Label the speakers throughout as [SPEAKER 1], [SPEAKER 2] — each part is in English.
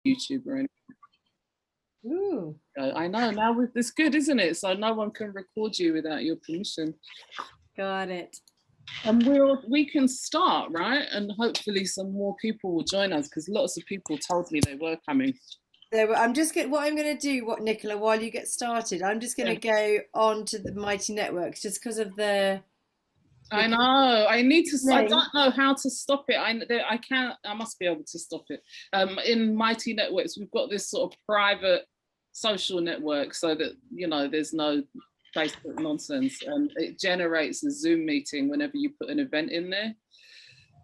[SPEAKER 1] YouTube or anything.
[SPEAKER 2] Ooh.
[SPEAKER 1] I know, now with this good, isn't it? So no one can record you without your permission.
[SPEAKER 2] Got it.
[SPEAKER 1] And we can start, right? And hopefully some more people will join us, because lots of people told me they were coming.
[SPEAKER 2] So I'm just what I'm going to do, Nicola, while you get started, I'm just going to go on to the Mighty Networks, just because of the
[SPEAKER 1] I know. I need to. I don't know how to stop it. I can't. I must be able to stop it. In Mighty Networks, we've got this sort of private social network, so that there's no Facebook nonsense, and it generates a Zoom meeting whenever you put an event in there,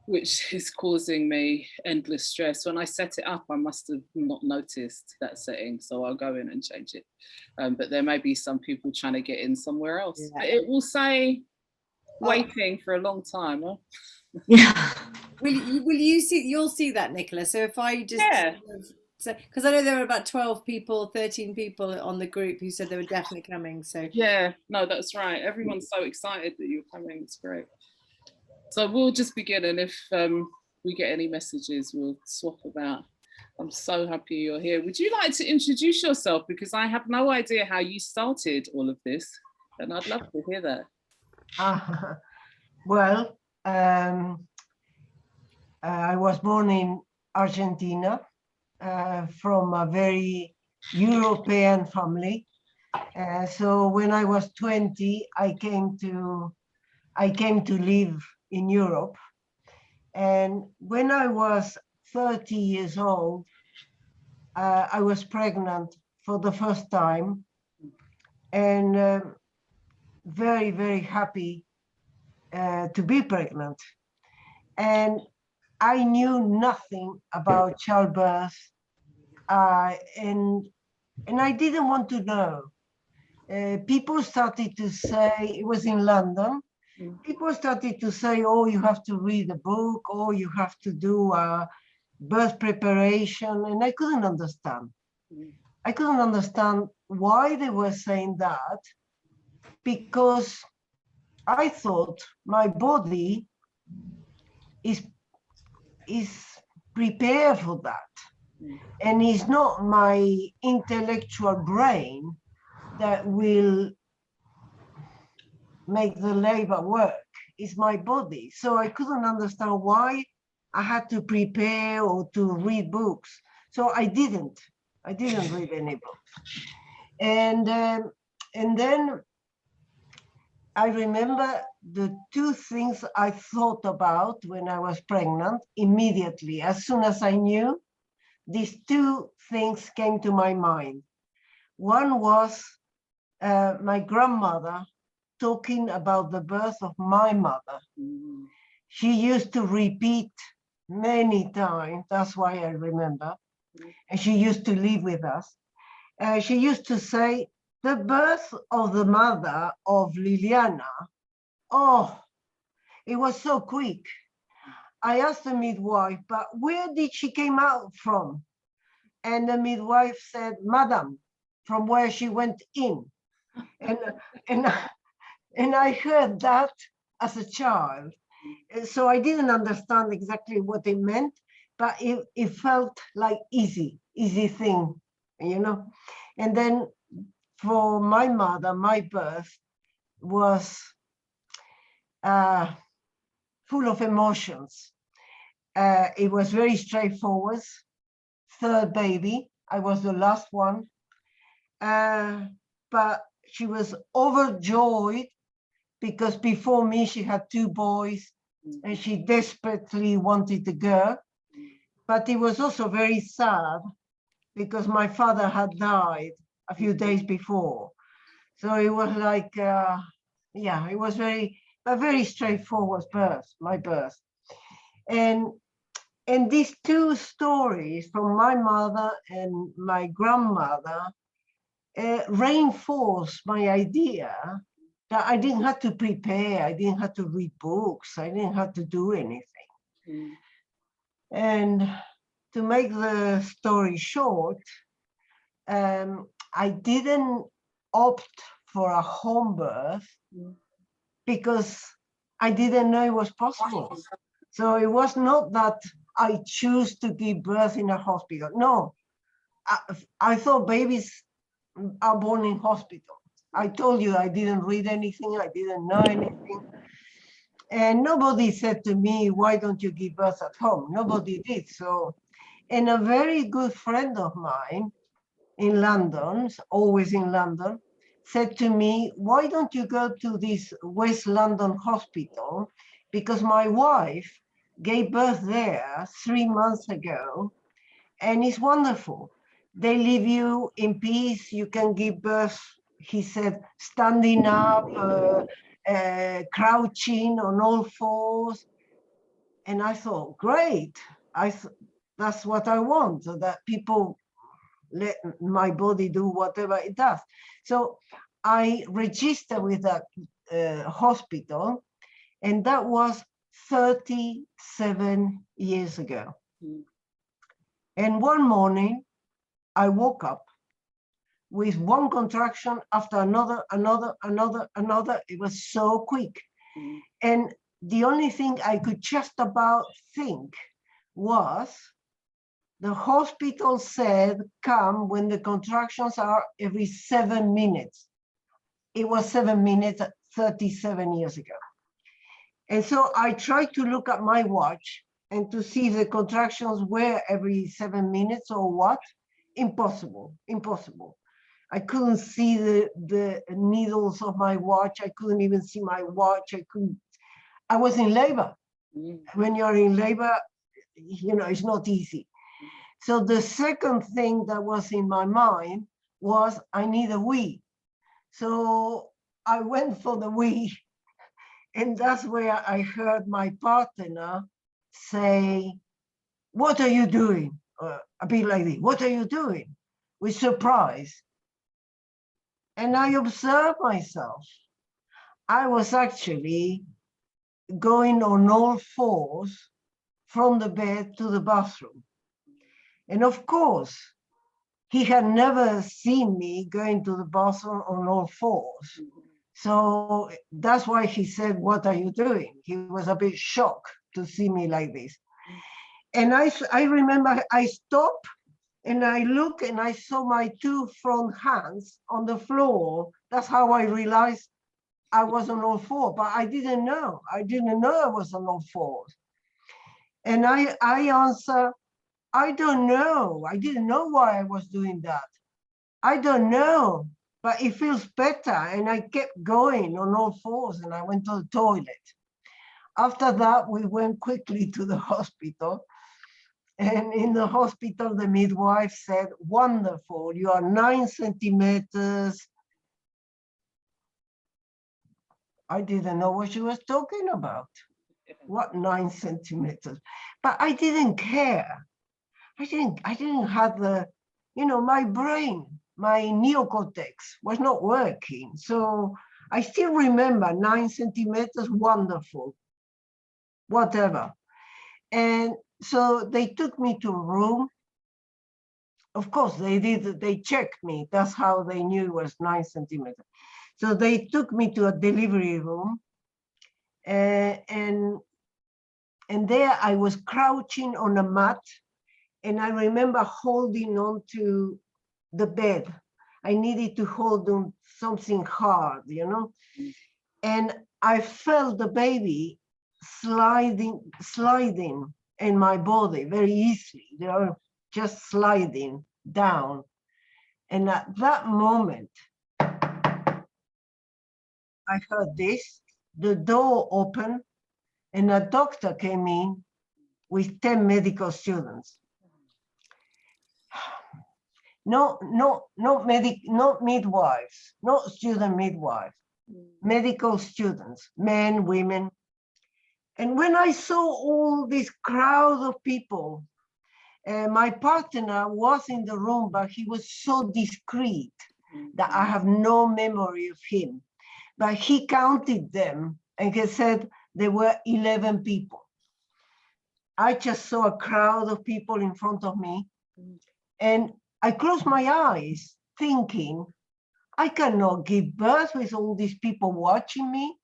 [SPEAKER 1] which is causing me endless stress. When I set it up, I must have not noticed that setting, so I'll go in and change it. But there may be some people trying to get in somewhere else. Yeah. But it will say waiting for a long time. Huh?
[SPEAKER 2] Yeah. Will you see? You'll see that, Nicola. So if I just because I know there were about 12 people, 13 people on the group who said they were definitely coming. So
[SPEAKER 1] yeah, no, that's right. Everyone's so excited that you're coming. It's great. So we'll just begin, and if we get any messages, we'll swap about. I'm so happy you're here. Would you like to introduce yourself? Because I have no idea how you started all of this, and I'd love to hear that.
[SPEAKER 3] Well, I was born in Argentina from a very European family. So when I was 20, I came to live in Europe. And when I was 30 years old, I was pregnant for the first time, and very, very happy to be pregnant. And I knew nothing about childbirth, and I didn't want to know. People started to say, it was in London, people started to say, oh, you have to read a book, or you have to do a birth preparation, and I couldn't understand. I couldn't understand why they were saying that, because I thought my body is prepared for that. And it's not my intellectual brain that will make the labor work. It's my body. So I couldn't understand why I had to prepare or to read books. So I didn't read any books. And then I remember the two things I thought about when I was pregnant immediately. As soon as I knew, these two things came to my mind. One was my grandmother talking about the birth of my mother. She used to repeat many times, that's why I remember, and she used to live with us. She used to say, the birth of the mother of Liliana, oh, it was so quick. I asked the midwife, but where did she came out from? And the midwife said, Madam, from where she went in. And I heard that as a child. So I didn't understand exactly what it meant, but it felt like easy thing, And then for my mother, my birth was full of emotions. It was very straightforward. Third baby, I was the last one. But she was overjoyed because before me, she had two boys and she desperately wanted a girl. But it was also very sad because my father had died a few days before. So it was like, it was a very straightforward birth, my birth. And these two stories from my mother and my grandmother reinforced my idea that I didn't have to prepare, I didn't have to read books, I didn't have to do anything. And to make the story short, I didn't opt for a home birth because I didn't know it was possible. So it was not that I choose to give birth in a hospital. No, I thought babies are born in hospital. I told you I didn't read anything, I didn't know anything. And nobody said to me, why don't you give birth at home? Nobody did. So, and a very good friend of mine in London, always in London, said to me, why don't you go to this West London hospital? Because my wife gave birth there 3 months ago, and it's wonderful. They leave you in peace. You can give birth, he said, standing up, crouching on all fours. And I thought, great. That's what I want, so that people let my body do whatever it does. So I registered with that hospital, and that was 37 years ago. Mm. And one morning, I woke up with one contraction after another. It was so quick. Mm. And the only thing I could just about think was, the hospital said, come when the contractions are every 7 minutes. It was 7 minutes 37 years ago. And so I tried to look at my watch and to see if the contractions were every 7 minutes or what. Impossible, impossible. I couldn't see the needles of my watch. I couldn't even see my watch. I was in labor. Mm. When you're in labor, you know, it's not easy. So the second thing that was in my mind was, I need a wee. So I went for the wee. And that's where I heard my partner say, what are you doing? A bit like this, what are you doing? With surprise. And I observed myself. I was actually going on all fours from the bed to the bathroom. And of course, he had never seen me going to the bathroom on all fours. So that's why he said, what are you doing? He was a bit shocked to see me like this. And I remember I stopped and I looked and I saw my two front hands on the floor. That's how I realized I was on all fours, but I didn't know. I didn't know I was on all fours. And I answered, I don't know. I didn't know why I was doing that. I don't know, but it feels better. And I kept going on all fours and I went to the toilet. After that, we went quickly to the hospital. And in the hospital, the midwife said, wonderful, you are 9 centimeters. I didn't know what she was talking about. What 9 centimeters? But I didn't care. I didn't have the, you know, my brain, my neocortex was not working. So I still remember 9 centimeters, wonderful, whatever. And so they took me to a room. Of course, they checked me. That's how they knew it was 9 centimeters. So they took me to a delivery room. And there I was crouching on a mat. And I remember holding on to the bed. I needed to hold on something hard, you know? And I felt the baby sliding in my body very easily, you know, just sliding down. And at that moment, I heard this, the door opened, and a doctor came in with 10 medical students. Not midwives, not student midwives, medical students, men, women. And when I saw all this crowd of people, my partner was in the room, but he was so discreet that I have no memory of him. But he counted them and he said there were 11 people. I just saw a crowd of people in front of me. And I closed my eyes thinking, I cannot give birth with all these people watching me.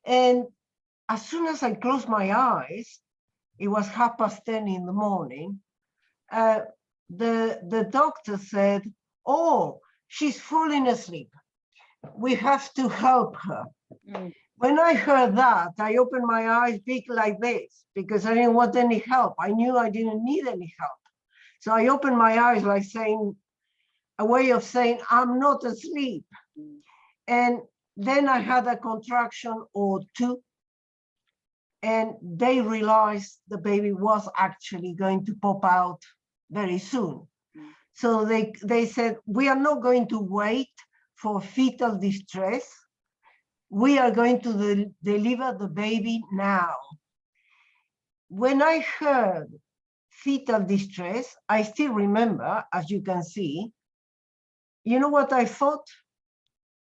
[SPEAKER 3] And as soon as I closed my eyes, it was 10:30 in the morning, the doctor said, oh, she's falling asleep. We have to help her. Mm. When I heard that, I opened my eyes big like this because I didn't want any help. I knew I didn't need any help. So I opened my eyes like saying, a way of saying, I'm not asleep. Mm. And then I had a contraction or two, and they realized the baby was actually going to pop out very soon. Mm. So they said, we are not going to wait for fetal distress. We are going to deliver the baby now. When I heard fetal distress, I still remember, as you can see, you know what I thought?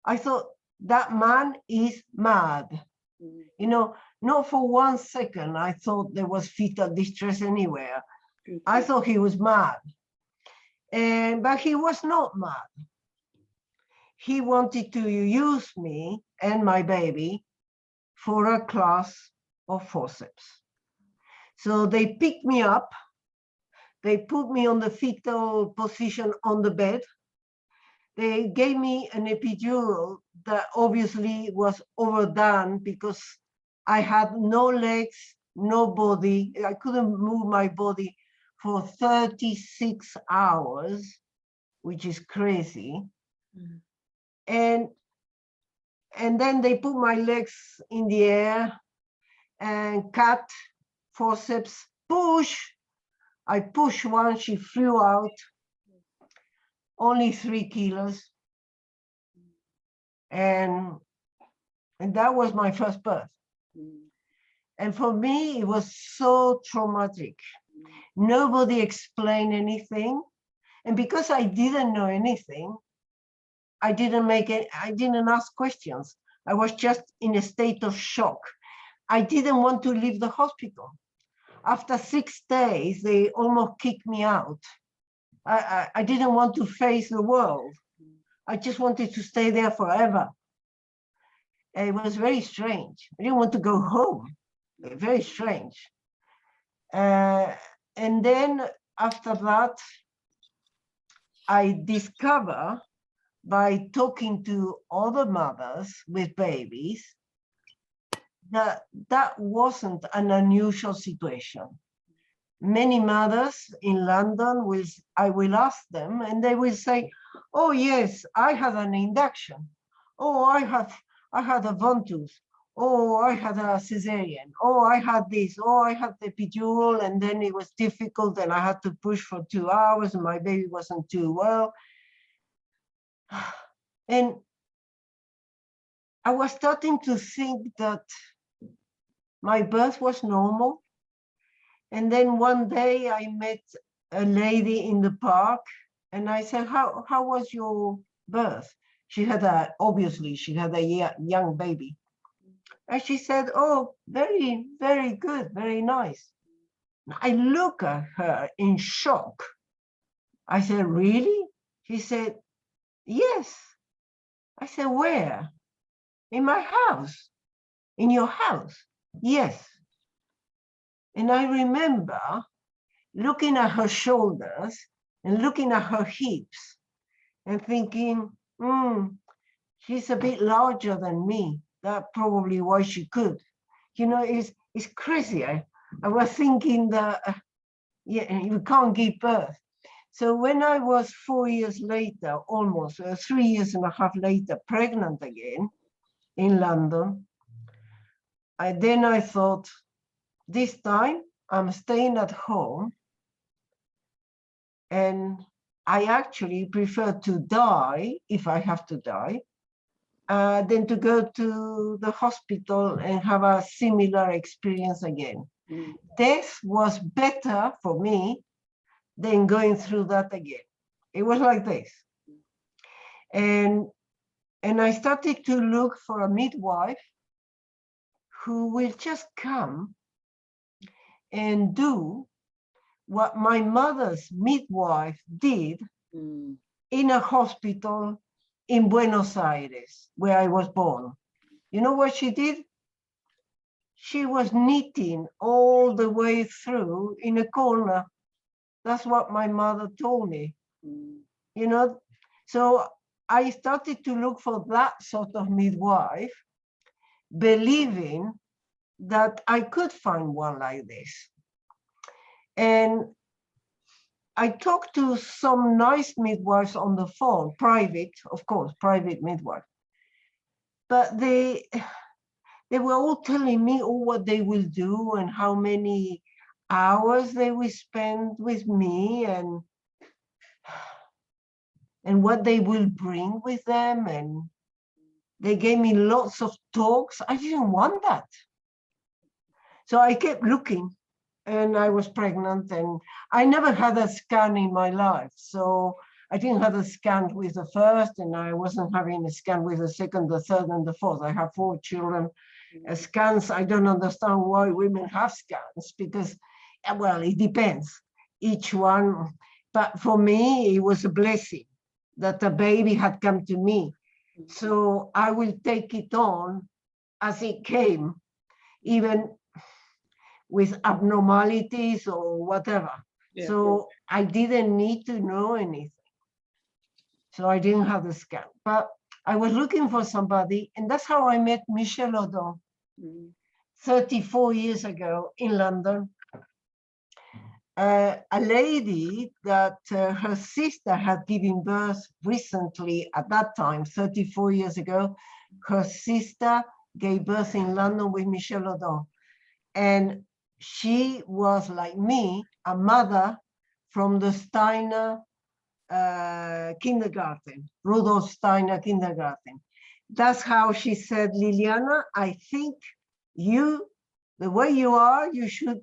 [SPEAKER 3] I thought that man is mad. Mm. You know, not for 1 second I thought there was fetal distress anywhere. Mm-hmm. I thought he was mad. But he was not mad. He wanted to use me and my baby for a class of forceps. So they picked me up, they put me on the fetal position on the bed. They gave me an epidural that obviously was overdone because I had no legs, no body. I couldn't move my body for 36 hours, which is crazy. Mm. And then they put my legs in the air and cut, forceps, push. I pushed one, she flew out, only 3 kilos. And that was my first birth. And for me, it was so traumatic. Nobody explained anything. And because I didn't know anything, I didn't ask questions. I was just in a state of shock. I didn't want to leave the hospital. After 6 days, they almost kicked me out. I didn't want to face the world. I just wanted to stay there forever. It was very strange. I didn't want to go home. Very strange. And then after that, I discover by talking to other mothers with babies that that wasn't an unusual situation. Many mothers in London, I will ask them and they will say, oh yes, I had an induction. Oh, I had a ventouse. Oh, I had a cesarean. Oh, I had this. Oh, I had the epidural and then it was difficult and I had to push for 2 hours and my baby wasn't too well. And I was starting to think that my birth was normal. And then one day I met a lady in the park and I said, how was your birth? She had obviously she had a young baby. And she said, oh, very, very good, very nice. I look at her in shock. I said, really? She said, yes. I said, where? In my house. In your house? Yes. And I remember looking at her shoulders and looking at her hips and thinking, she's a bit larger than me. That's probably why she could. You know, it's crazy. I was thinking that, yeah, you can't give birth. So when I was 4 years later, almost 3 years and a half later, pregnant again in London, then I thought, this time I'm staying at home and I actually prefer to die, if I have to die, than to go to the hospital and have a similar experience again. Mm. Death was better for me than going through that again. It was like this. And I started to look for a midwife who will just come and do what my mother's midwife did in a hospital in Buenos Aires, where I was born. You know what she did? She was knitting all the way through in a corner. That's what my mother told me, you know. So I started to look for that sort of midwife, believing that I could find one like this. And I talked to some nice midwives on the phone, private, of course, private midwife. But they were all telling me what they will do and how many hours they will spend with me and what they will bring with them. And they gave me lots of talks. I didn't want that. So I kept looking, and I was pregnant, and I never had a scan in my life. So I didn't have a scan with the first, and I wasn't having a scan with the second, the third, and the fourth. I have 4 children. Scans, I don't understand why women have scans, because, well, it depends, each one. But for me, it was a blessing that the baby had come to me. So I will take it on as it came, even with abnormalities or whatever. Yeah. So I didn't need to know anything. So I didn't have the scan, but I was looking for somebody, and that's how I met Michel Odent 34 years ago in London. A lady that her sister had given birth recently at that time, 34 years ago. Her sister gave birth in London with Michel Odent. And she was, like me, a mother from the Steiner kindergarten, Rudolf Steiner kindergarten. That's how she said, Liliana, I think you, the way you are, you should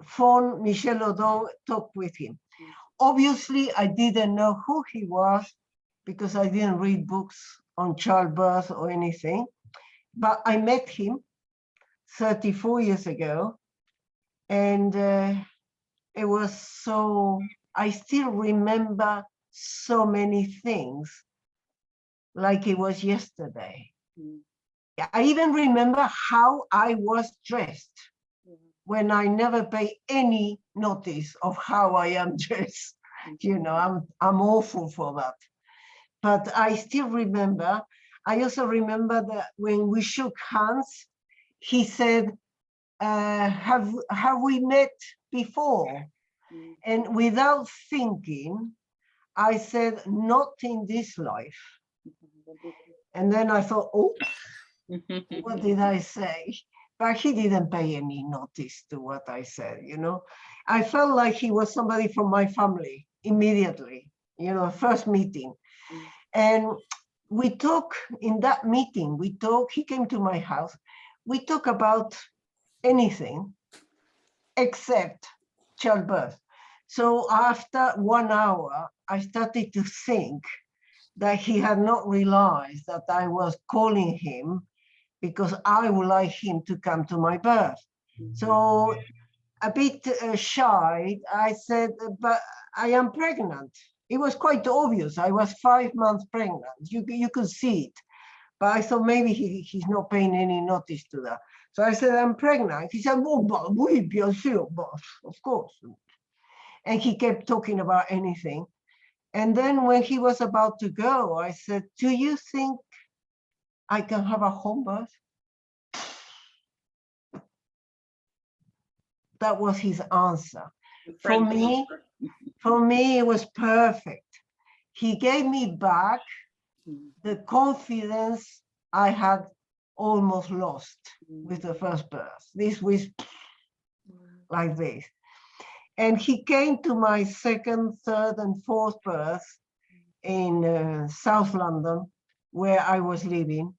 [SPEAKER 3] phone Michel Odent, talk with him. Obviously, I didn't know who he was because I didn't read books on childbirth or anything, but I met him 34 years ago, and it was so, I still remember so many things like it was yesterday. I even remember how I was dressed, when I never pay any notice of how I am dressed. You know, I'm awful for that. But I still remember, I also remember that when we shook hands, he said, have we met before? And without thinking, I said, not in this life. And then I thought, oh, what did I say? But he didn't pay any notice to what I said, you know. I felt like he was somebody from my family immediately, you know, first meeting. And we talked in that meeting, he came to my house, we talked about anything except childbirth. So after 1 hour, I started to think that he had not realized that I was calling him because I would like him to come to my birth. So a bit shy, I said, but I am pregnant. It was quite obvious. I was 5 months pregnant. You could see it. But I thought maybe he's not paying any notice to that. So I said, I'm pregnant. He said, oh, but oui, bien sûr, boss, of course. And he kept talking about anything. And then when he was about to go, I said, do you think I can have a home birth? That was his answer. For me, it was perfect. He gave me back the confidence I had almost lost with the first birth. This was like this. And he came to my second, third, and fourth birth in South London, where I was living.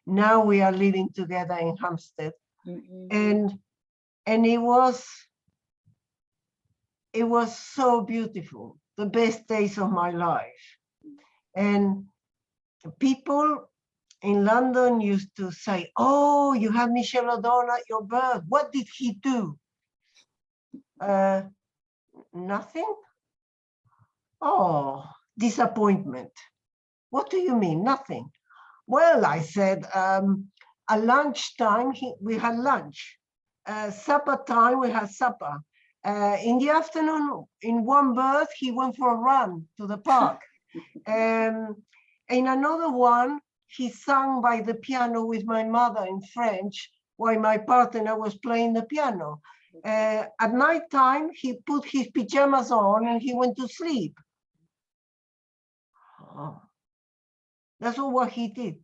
[SPEAKER 3] Now we are living together in Hampstead. And it was so beautiful, the best days of my life. And people in London used to say, oh, you have Michel Odent at your birth. What did he do? Nothing? Oh, disappointment. What do you mean, nothing? Well, I said, at lunchtime, we had lunch. Supper time, we had supper. In the afternoon, in one birth, he went for a run to the park. In another one, he sang by the piano with my mother in French while my partner was playing the piano. At night time, he put his pajamas on and he went to sleep. Oh, that's all what he did.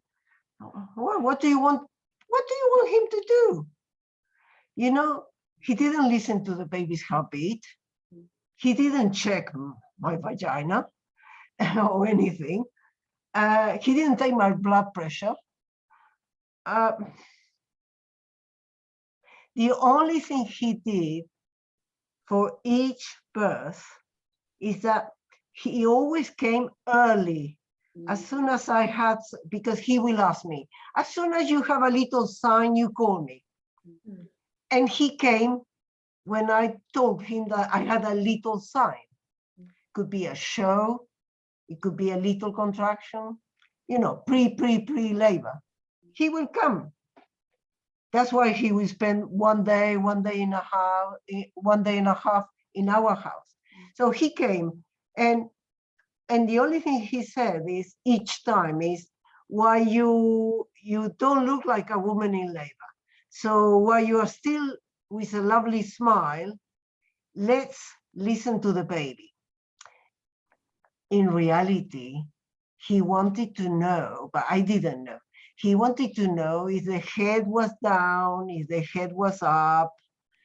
[SPEAKER 3] What do you want? What do you want him to do? You know, he didn't listen to the baby's heartbeat. He didn't check my vagina or anything. He didn't take my blood pressure. The only thing he did for each birth is that he always came early. As soon as I had, because he will ask me, as soon as you have a little sign, you call me. And he came when I told him that I had a little sign. Could be a show, it could be a little contraction, you know, pre-labor. He will come. That's why he will spend one day and a half in our house. So he came, and the only thing he said is each time is, why you don't look like a woman in labor. So while you are still with a lovely smile, let's listen to the baby. In reality, he wanted to know, but I didn't know. He wanted to know if the head was down, if the head was up,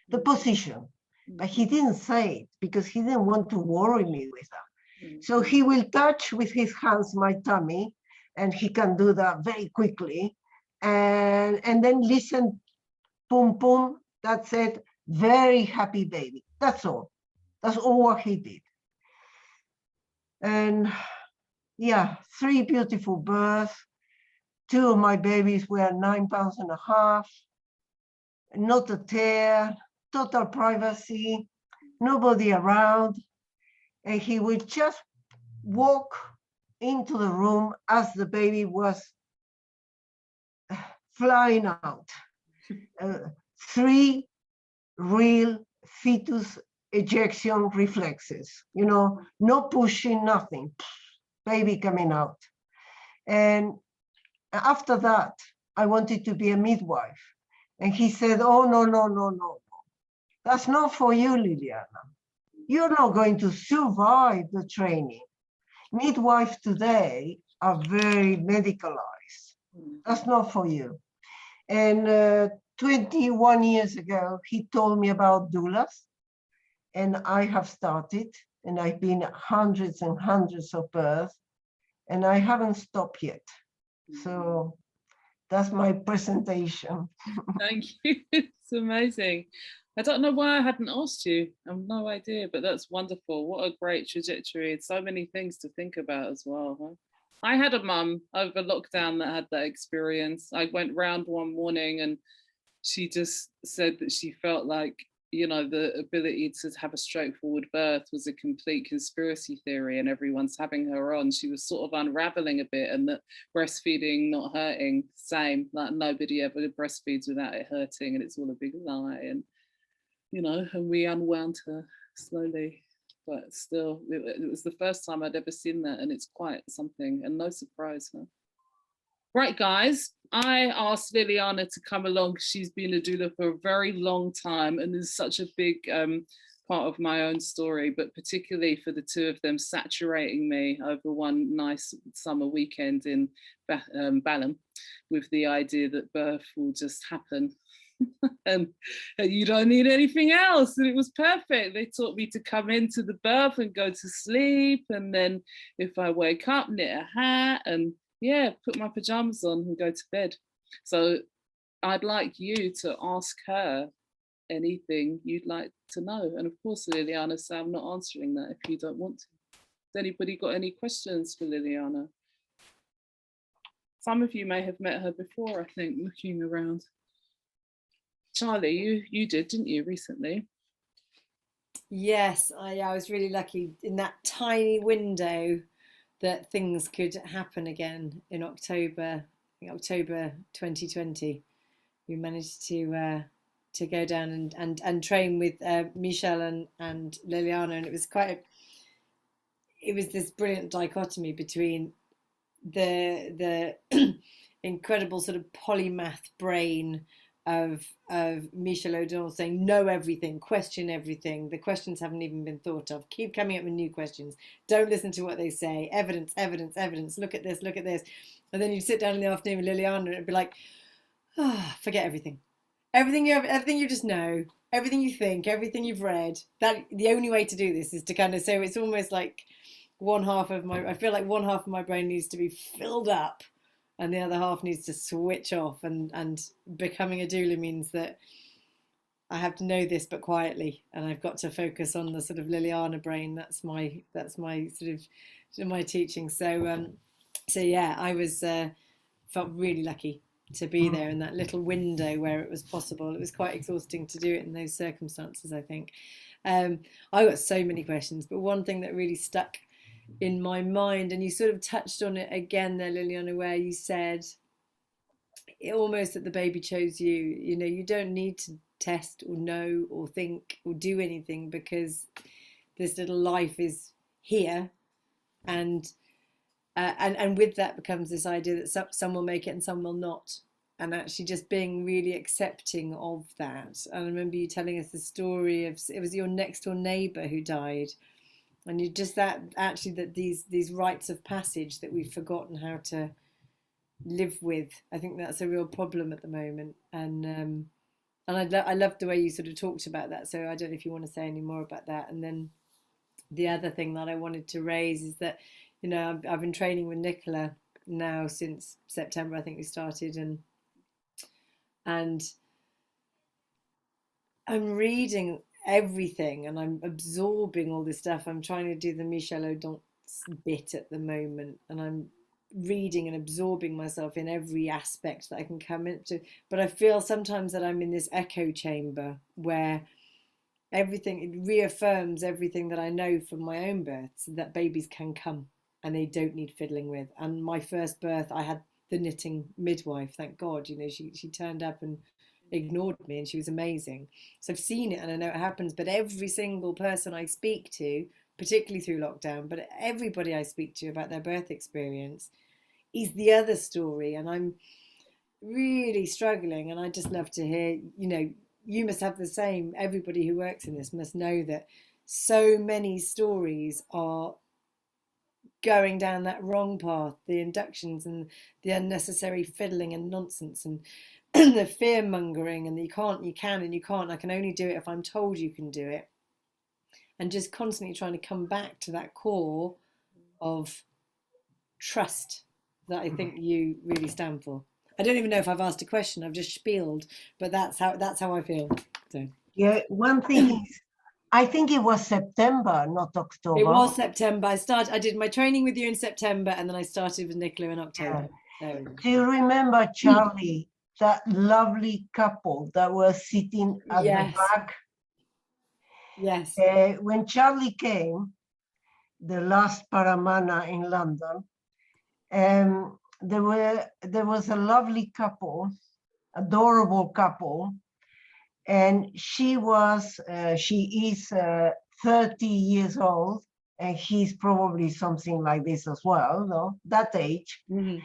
[SPEAKER 3] the position. But he didn't say it because he didn't want to worry me with that. So he will touch with his hands my tummy, and he can do that very quickly. And then listen, boom, boom, that's it, very happy baby. That's all. That's all what he did. And yeah, 3 beautiful births. 2 of my babies were 9.5 pounds, not a tear, total privacy, nobody around. And he would just walk into the room as the baby was flying out. 3 real fetus ejection reflexes, you know, no pushing, nothing, baby coming out. And after that, I wanted to be a midwife. And he said, oh, no. That's not for you, Liliana. You're not going to survive the training. Midwives today are very medicalized. That's not for you. And 21 years ago, he told me about doulas. And I have started, and I've been hundreds and hundreds of births, and I haven't stopped yet. So that's my presentation.
[SPEAKER 1] Thank you. It's amazing. I don't know why I hadn't asked you. I have no idea, but that's wonderful. What a great trajectory. It's so many things to think about as well. Huh? I had a mum over lockdown that had that experience. I went round one morning and she just said that she felt like, you know, the ability to have a straightforward birth was a complete conspiracy theory and everyone's having her on. She was sort of unraveling a bit, and that breastfeeding not hurting, same, like nobody ever breastfeeds without it hurting and it's all a big lie. And, you know, and we unwound her slowly, but still, it was the first time I'd ever seen that, and it's quite something, and no surprise, huh? Right, guys, I asked Liliana to come along. She's been a doula for a very long time and is such a big part of my own story, but particularly for the 2 of them saturating me over one nice summer weekend in Balham with the idea that birth will just happen. And you don't need anything else, and it was perfect. They taught me to come into the birth and go to sleep, and then if I wake up, knit a hat and yeah, put my pajamas on and go to bed. So I'd like you to ask her anything you'd like to know, and of course Liliana, so I'm not answering that if you don't want to. Has anybody got any questions for Liliana? Some of you may have met her before, I think, looking around. Charlie, you did, didn't you, recently?
[SPEAKER 2] Yes, I was really lucky in that tiny window that things could happen again in October 2020. We managed to go down and train with Michel and Liliana, and it was this brilliant dichotomy between the incredible sort of polymath brain of Michel Odent saying know everything, question everything, the questions haven't even been thought of, keep coming up with new questions, don't listen to what they say, evidence, evidence, evidence, look at this, and then you'd sit down in the afternoon with Liliana and it'd be like, forget everything you just know, everything you think, everything you've read. That the only way to do this is to kind of, so it's almost like I feel like one half of my brain needs to be filled up and the other half needs to switch off, and becoming a doula means that I have to know this but quietly, and I've got to focus on the sort of Liliana brain. That's my sort of my teaching. So yeah, I was felt really lucky to be there in that little window where it was possible. It was quite exhausting to do it in those circumstances, I think. I got so many questions, but one thing that really stuck in my mind, and you sort of touched on it again there, Liliana, where you said almost that the baby chose you. You know, you don't need to test or know or think or do anything, because this little life is here, and with that becomes this idea that some will make it and some will not, and actually just being really accepting of that. And I remember you telling us the story of, it was your next door neighbour who died, and you just that these rites of passage that we've forgotten how to live with. I think that's a real problem at the moment, and I loved the way you sort of talked about that. So I don't know if you want to say any more about that. And then the other thing that I wanted to raise is that, you know, I've been training with Nicola now since September, I think we started, and I'm reading everything and I'm absorbing all this stuff. I'm trying to do the Michel Odent bit at the moment, and I'm reading and absorbing myself in every aspect that I can come into. But I feel sometimes that I'm in this echo chamber where everything, it reaffirms everything that I know from my own births, that babies can come and they don't need fiddling with. And my first birth, I had the knitting midwife, thank God, you know, she turned up and ignored me, and she was amazing. So I've seen it and I know it happens, but every single person I speak to, particularly through lockdown, but everybody I speak to about their birth experience is the other story. And I'm really struggling, and I just love to hear, you know, you must have the same, everybody who works in this must know that so many stories are going down that wrong path, the inductions and the unnecessary fiddling and nonsense and the fear mongering, and you can and you can't, I can only do it if I'm told you can do it, and just constantly trying to come back to that core of trust that I think you really stand for. I don't even know if I've asked a question, I've just spieled, but that's how I feel. So
[SPEAKER 3] yeah, one thing is, I think it was September, not October.
[SPEAKER 2] It was September. I did my training with you in September, and then I started with Nicola in October.
[SPEAKER 3] Yeah. Do you remember Charlie, that lovely couple that was sitting at the back?
[SPEAKER 2] Yes.
[SPEAKER 3] When Charlie came, the last Paramana in London, there was a lovely couple, adorable couple, and she is 30 years old, and he's probably something like this as well, no, that age. Mm-hmm.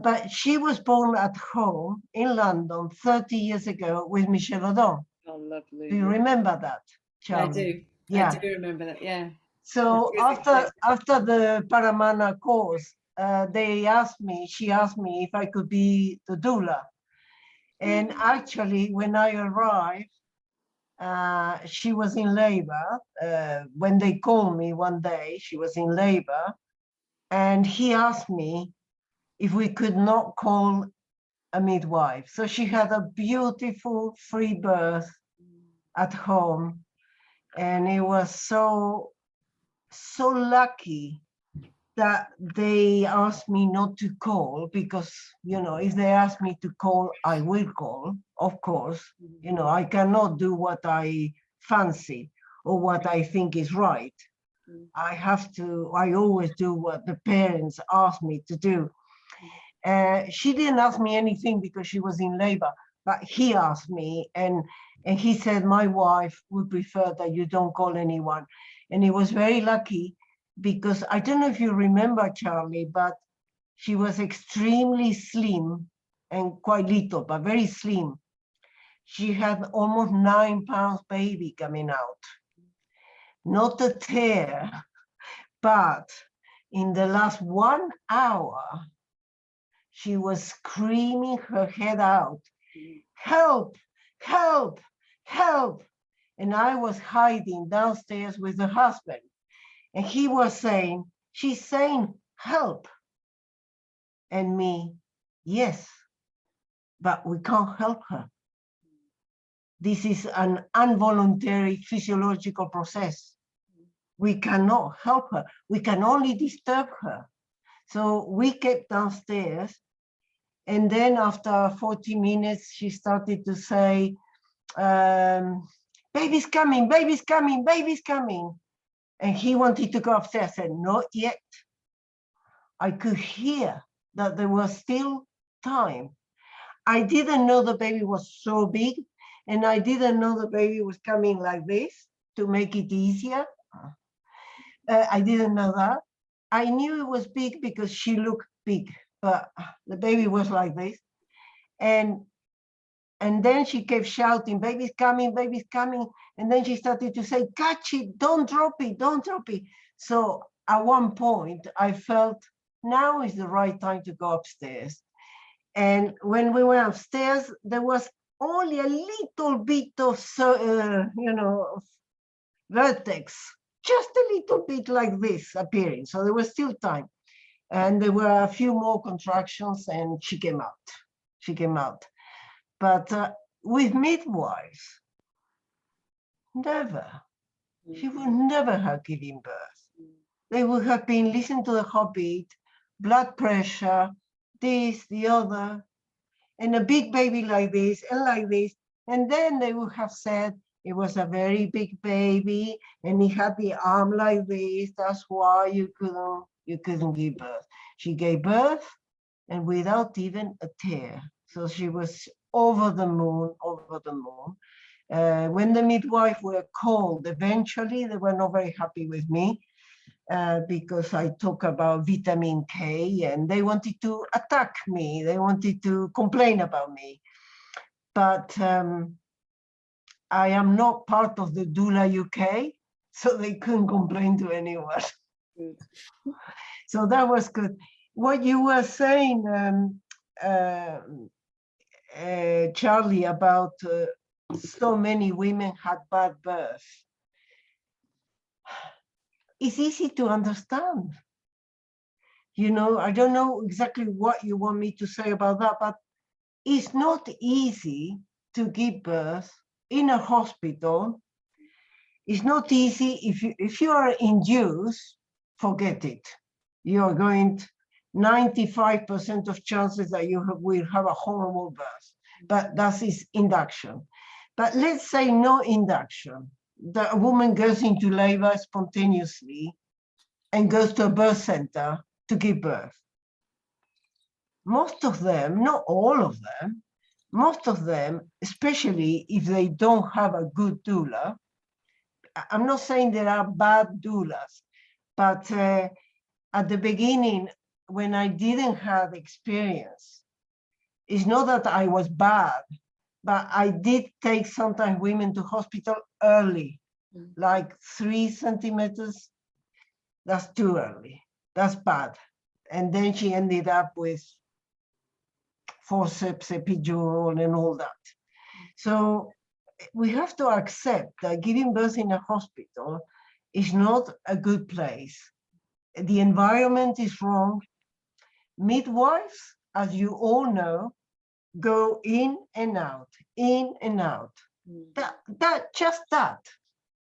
[SPEAKER 3] But she was born at home in London 30 years ago with Michel Odent.
[SPEAKER 2] Oh, lovely.
[SPEAKER 3] Do you remember that, Charlie?
[SPEAKER 2] I do. Yeah. I do remember that, yeah.
[SPEAKER 3] So after the Paramana course, she asked me if I could be the doula. And actually, when I arrived, she was in labor. When they called me one day, she was in labor. And he asked me if we could not call a midwife. So she had a beautiful free birth at home. And it was so lucky that they asked me not to call, because, you know, if they ask me to call, I will call, of course. You know, I cannot do what I fancy or what I think is right. I always do what the parents ask me to do. She didn't ask me anything because she was in labor, but he asked me, and And he said, my wife would prefer that you don't call anyone. And he was very lucky because I don't know if you remember, Charlie, but she was extremely slim and quite little, but very slim. She had almost 9 pounds baby coming out. Not a tear, but in the last 1 hour, she was screaming her head out, help, help, help. And I was hiding downstairs with the husband. And he was saying, she's saying help. And me, yes, but we can't help her. This is an involuntary physiological process. We cannot help her. We can only disturb her. So we kept downstairs. And then after 40 minutes, she started to say, baby's coming, baby's coming, baby's coming. And he wanted to go upstairs. I said, not yet. I could hear that there was still time. I didn't know the baby was so big, and I didn't know the baby was coming like this to make it easier. I didn't know that. I knew it was big because she looked big, but the baby was like this. And then she kept shouting, baby's coming, baby's coming. And then she started to say, catch it, don't drop it, don't drop it. So at one point I felt now is the right time to go upstairs. And when we went upstairs, there was only a little bit of, vertex, just a little bit like this appearing. So there was still time. And there were a few more contractions and she came out. She came out. But with midwives, never. She would never have given birth. They would have been listening to the heartbeat, blood pressure, this, the other, and a big baby like this and like this. And then they would have said it was a very big baby and he had the arm like this. That's why you couldn't give birth. She gave birth and without even a tear. So she was over the moon, over the moon. When the midwife were called, eventually they were not very happy with me because I talk about vitamin K and they wanted to attack me. They wanted to complain about me. But I am not part of the doula UK, so they couldn't complain to anyone. So that was good. What you were saying, Charlie, about so many women had bad birth. It's easy to understand. You know, I don't know exactly what you want me to say about that, but it's not easy to give birth in a hospital. It's not easy if you are induced, forget it. You are going 95% of chances that you will have a horrible birth, but that is induction. But let's say no induction. The woman goes into labor spontaneously and goes to a birth center to give birth. Most of them, not all of them, most of them, especially if they don't have a good doula, I'm not saying there are bad doulas, but at the beginning, when I didn't have experience, it's not that I was bad, but I did take sometimes women to hospital early, like 3 centimeters. That's too early. That's bad. And then she ended up with forceps, epidural, and all that. So we have to accept that giving birth in a hospital is not a good place. The environment is wrong. Midwives, as you all know, go in and out, in and out. Just that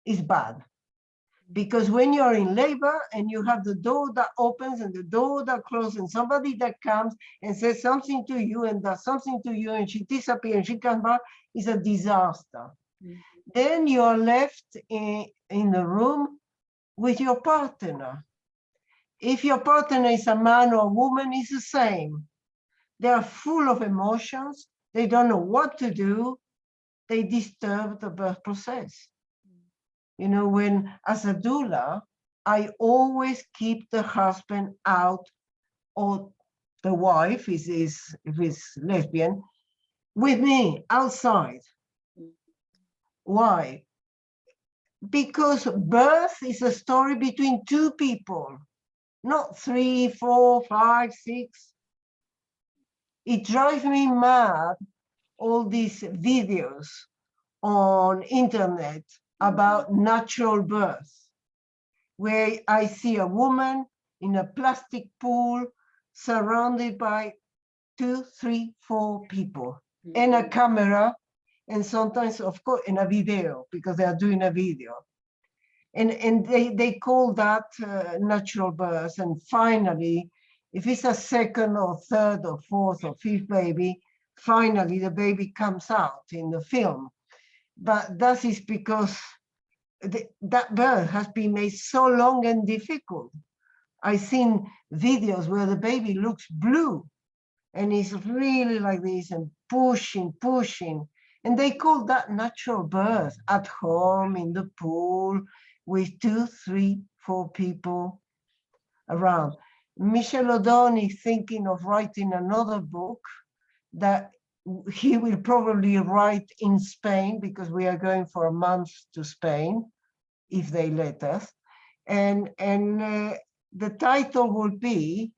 [SPEAKER 3] is bad. Because when you're in labor and you have the door that opens and the door that closes and somebody that comes and says something to you and does something to you and she disappears and she comes back, is a disaster. Then you are left in the room with your partner. If your partner is a man or a woman, it's the same. They are full of emotions. They don't know what to do. they disturb the birth process. You know, when as a doula, I always keep the husband out, or the wife if is lesbian, with me outside. Why? Because birth is a story between two people, not 3, 4, 5, 6. It drives me mad, all these videos on internet about natural birth, where I see a woman in a plastic pool surrounded by 2, 3, 4 people and a camera, and sometimes, of course, in a video, because they are doing a video. And they call that natural birth. And finally, if it's a second or third or fourth or fifth baby, finally the baby comes out in the film. But that is because that birth has been made so long and difficult. I've seen videos where the baby looks blue and is really like this and pushing. And they call that natural birth at home, in the pool, with 2, 3, 4 people around. Michel Odent is thinking of writing another book that he will probably write in Spain, because we are going for a month to Spain, if they let us. And the title will be,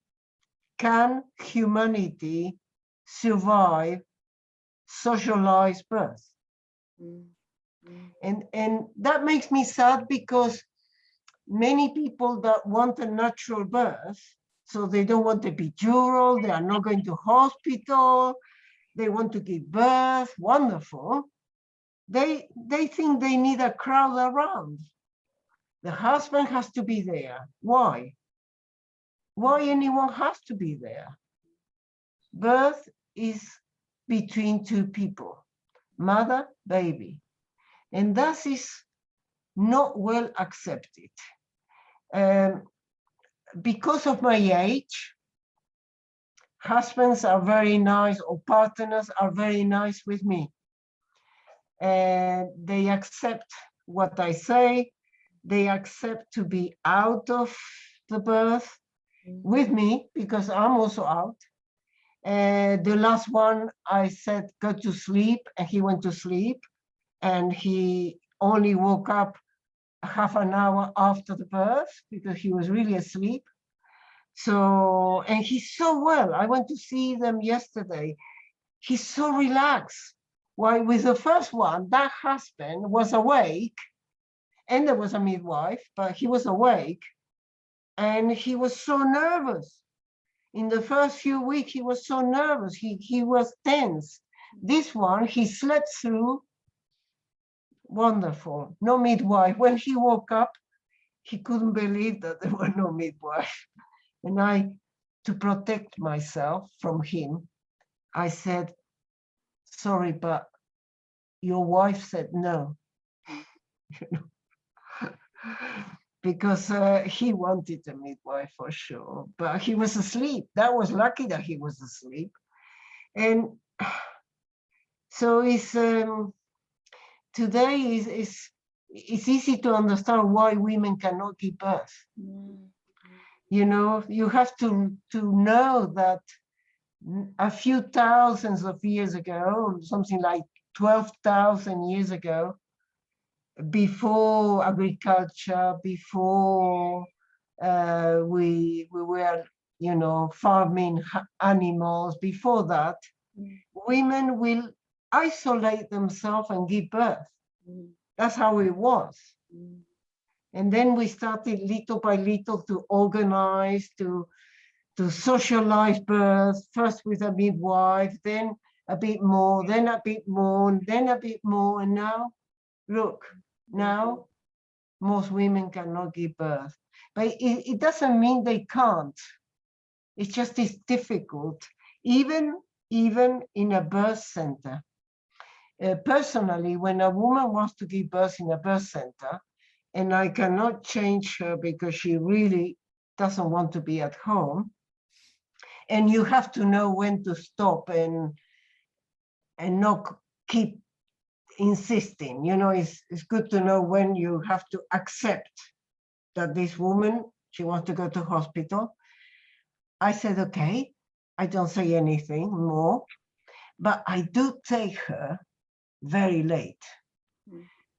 [SPEAKER 3] Can Humanity Survive Socialized Birth? And that makes me sad, because many people that want a natural birth, so they don't want epidural, they are not going to hospital, they want to give birth, wonderful. They think they need a crowd around. The husband has to be there. Why? Why anyone has to be there? Birth is between two people, mother, baby. And that is not well accepted. Because of my age, husbands are very nice, or partners are very nice with me. And they accept what I say. They accept to be out of the birth with me, because I'm also out. The last one, I said, go to sleep, and he went to sleep. And he only woke up half an hour after the birth, because he was really asleep. So, and he's so well. I went to see them yesterday. He's so relaxed. Why, with the first one, that husband was awake, and there was a midwife, but he was awake, and he was so nervous. In the first few weeks, he was so nervous. He was tense. This one, he slept through. Wonderful. No midwife. When he woke up, he couldn't believe that there were no midwife. And I, to protect myself from him, I said, sorry, but your wife said no. Because he wanted a midwife for sure, but he was asleep. That was lucky that he was asleep. And so it's, today it's easy to understand why women cannot give birth. You know, you have to know that a few thousands of years ago, something like 12,000 years ago, before agriculture, before we were, you know, farming animals, before that, women will isolate themselves and give birth. That's how it was. And then we started little by little to organize, to socialize birth, first with a midwife, then a bit more, then a bit more, then a bit more. And now, look, now most women cannot give birth. But it doesn't mean they can't. It's just it's difficult, even in a birth center. Personally, when a woman wants to give birth in a birth center, and I cannot change her because she really doesn't want to be at home, and you have to know when to stop and not keep insisting, it's good to know when you have to accept that this woman, she wants to go to hospital. I said, okay, I don't say anything more, but I do take her very late.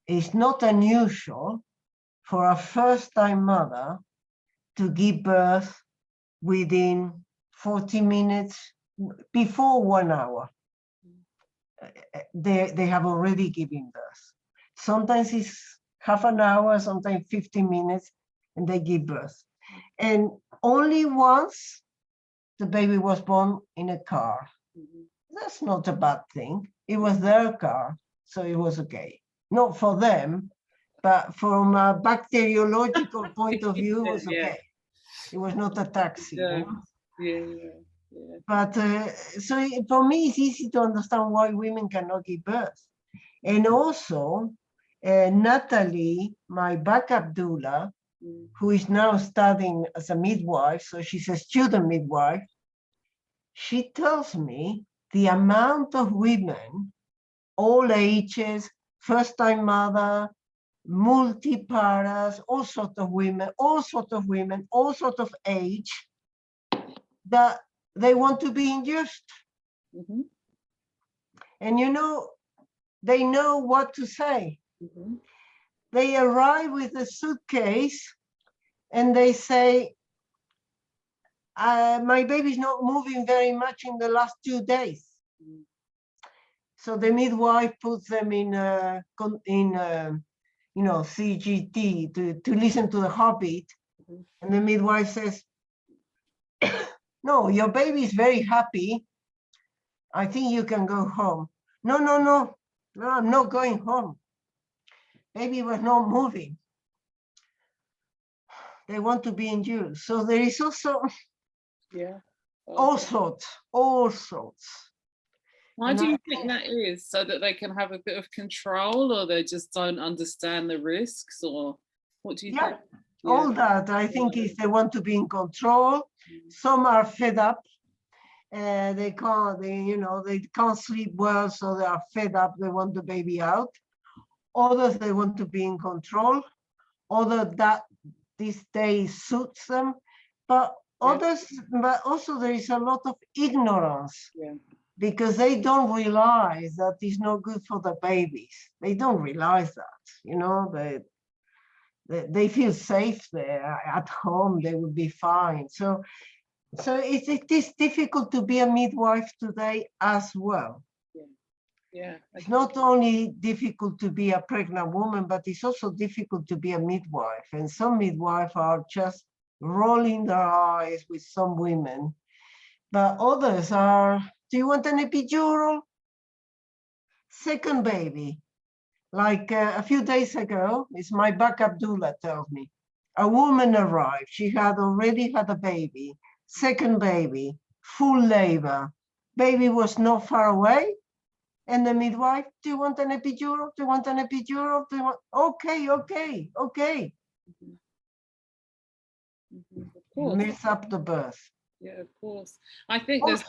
[SPEAKER 3] It's not unusual for a first-time mother to give birth within 40 minutes, before 1 hour. They have already given birth. Sometimes it's half an hour, sometimes 15 minutes, and they give birth. And only once the baby was born in a car. That's not a bad thing. It was their car, so it was okay. Not for them, but from a bacteriological point of view, it was okay. It was not a taxi. But so for me, it's easy to understand why women cannot give birth. And also, Natalie, my backup doula, who is now studying as a midwife, so she's a student midwife, she tells me the amount of women, all ages, first-time mother, multi-paras, all sorts of women, all sorts of age, that they want to be induced. And they know what to say. They arrive with a suitcase and they say, my baby's not moving very much in the last 2 days. So the midwife puts them in CGT to listen to the heartbeat. And the midwife says, no, your baby is very happy. I think you can go home. No, I'm not going home. Baby was not moving. They want to be induced. So there is also all sorts.
[SPEAKER 1] Why do you think that is? So that they can have a bit of control, or they just don't understand the risks, or what do you think?
[SPEAKER 3] All that, I think, is they want to be in control. Some are fed up. They can't sleep well, so they are fed up. They want the baby out. Others, they want to be in control. Others, that this day suits them. But also there is a lot of ignorance. Because they don't realize that it's not good for the babies. They don't realize that, they feel safe there at home. They will be fine. So it is difficult to be a midwife today as well. It's not only difficult to be a pregnant woman, but it's also difficult to be a midwife. And some midwives are just rolling their eyes with some women, but others are, do you want an epidural? Second baby. Like a few days ago, it's my backup doula tells me, a woman arrived. She had already had a baby, second baby, full labor. Baby was not far away. And the midwife, do you want an epidural? Do you want an epidural? Do you want... Okay. Mess up the birth.
[SPEAKER 1] Yeah, of course. I think there's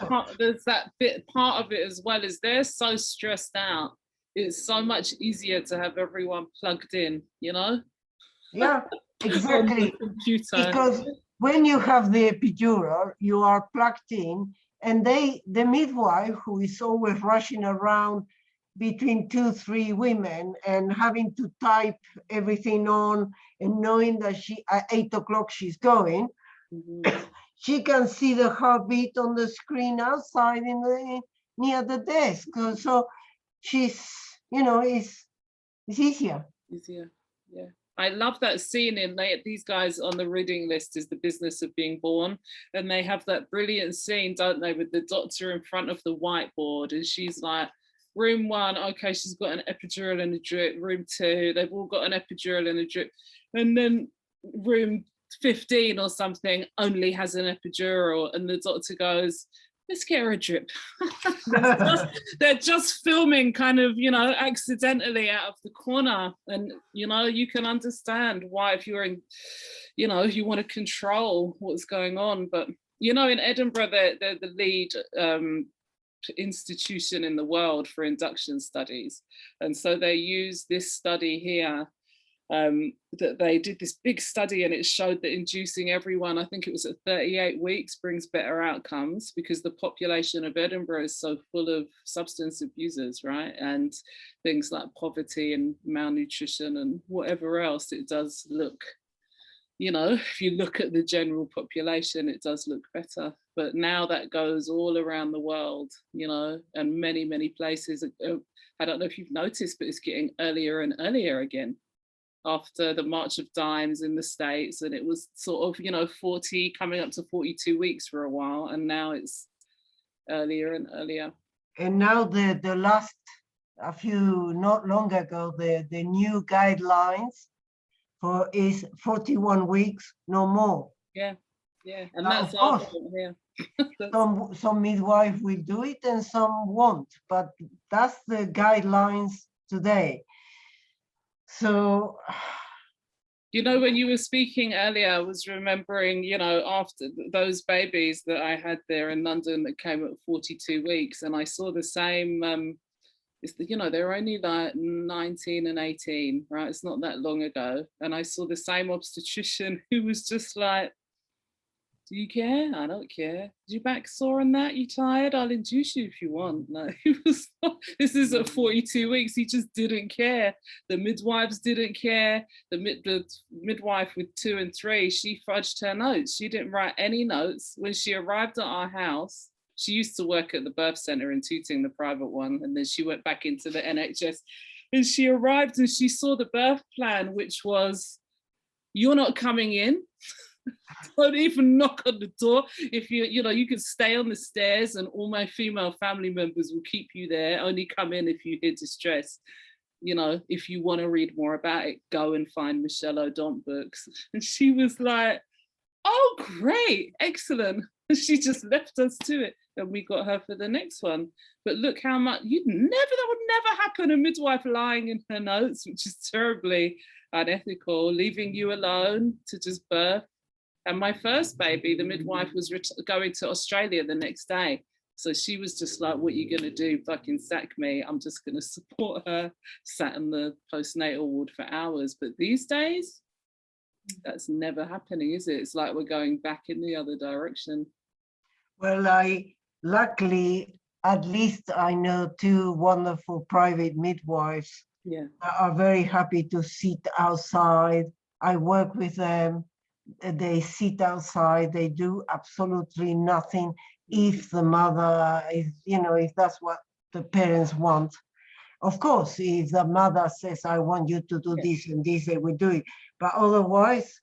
[SPEAKER 1] that part of it as well, is they're so stressed out. It's so much easier to have everyone plugged in,
[SPEAKER 3] Yeah, exactly. Because when you have the epidural, you are plugged in, and the midwife, who is always rushing around between 2-3 women and having to type everything on and knowing that at 8 o'clock she's going, she can see the heartbeat on the screen outside near the desk. So she's, it's easier.
[SPEAKER 1] Yeah. I love that scene in these guys on the reading list is The Business of Being Born. And they have that brilliant scene, don't they, with the doctor in front of the whiteboard. And she's like, room 1, okay, she's got an epidural and a drip. Room 2, they've all got an epidural and a drip. And then room 15 or something only has an epidural, and the doctor goes, let's get her a drip. They're just filming kind of, accidentally out of the corner. And, you can understand why, if you're in, you want to control what's going on. But, in Edinburgh, they're the lead institution in the world for induction studies. And so they use this study here, that they did this big study, and it showed that inducing everyone, I think it was at 38 weeks, brings better outcomes, because the population of Edinburgh is so full of substance abusers, right? And things like poverty and malnutrition and whatever else. It does look, you know, if you look at the general population, it does look better. But now that goes all around the world, you know, and many, many places. I don't know if you've noticed, but it's getting earlier and earlier again after the March of Dimes in the States. And it was sort of, you know, 40 coming up to 42 weeks for a while. And now it's earlier and earlier.
[SPEAKER 3] And now the last, not long ago, the new guidelines for is 41 weeks, no more.
[SPEAKER 1] Yeah, yeah. And that's
[SPEAKER 3] of course,
[SPEAKER 1] here.
[SPEAKER 3] some midwife will do it and some won't, but that's the guidelines today. So,
[SPEAKER 1] you know, when you were speaking earlier, I was remembering, you know, after those babies that I had there in London that came at 42 weeks, and I saw the same, you know, they're only like 19 and 18, right? It's not that long ago. And I saw the same obstetrician who was just like, do you care? I don't care. Is your back sore on that? You tired? I'll induce you if you want. Like, he was not, this is at 42 weeks. He just didn't care. The midwives didn't care. The midwife with 2 and 3, she fudged her notes. She didn't write any notes. When she arrived at our house, she used to work at the birth centre in Tooting, the private one, and then she went back into the NHS. And she arrived and she saw the birth plan, which was, you're not coming in. Don't even knock on the door. If you know, you can stay on the stairs and all my female family members will keep you there. Only come in if you hear distress. You know, if you want to read more about it, go and find Michel Odent books. And she was like, oh, great, excellent. And she just left us to it. And we got her for the next one. But look how much, that would never happen. A midwife lying in her notes, which is terribly unethical, leaving you alone to just birth. And my first baby, the midwife was going to Australia the next day. So she was just like, what are you going to do? Fucking sack me. I'm just going to support her. Sat in the postnatal ward for hours. But these days, that's never happening, is it? It's like we're going back in the other direction.
[SPEAKER 3] Well, luckily, at least I know 2 wonderful private midwives that are very happy to sit outside. I work with them. They sit outside, they do absolutely nothing if the mother is, you know, if that's what the parents want. Of course, if the mother says, I want you to do this and this, they will do it. But otherwise,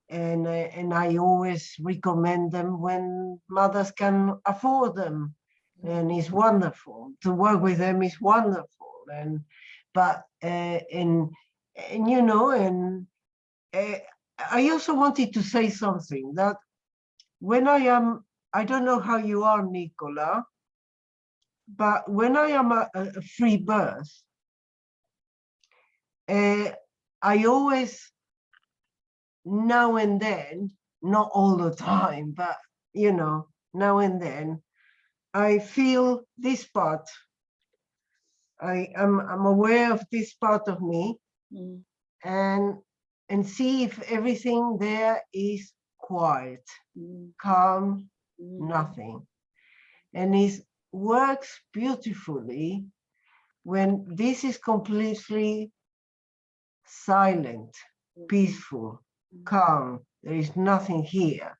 [SPEAKER 3] and I always recommend them when mothers can afford them. And it's wonderful. To work with them is wonderful. And you know, I also wanted to say something that when I don't know how you are, Nicola, but when I am a free birth, I always, now and then, not all the time, but, you know, now and then, I feel this part. I'm aware of this part of me, and see if everything there is quiet, calm, nothing. And it works beautifully when this is completely silent, peaceful, calm. There is nothing here,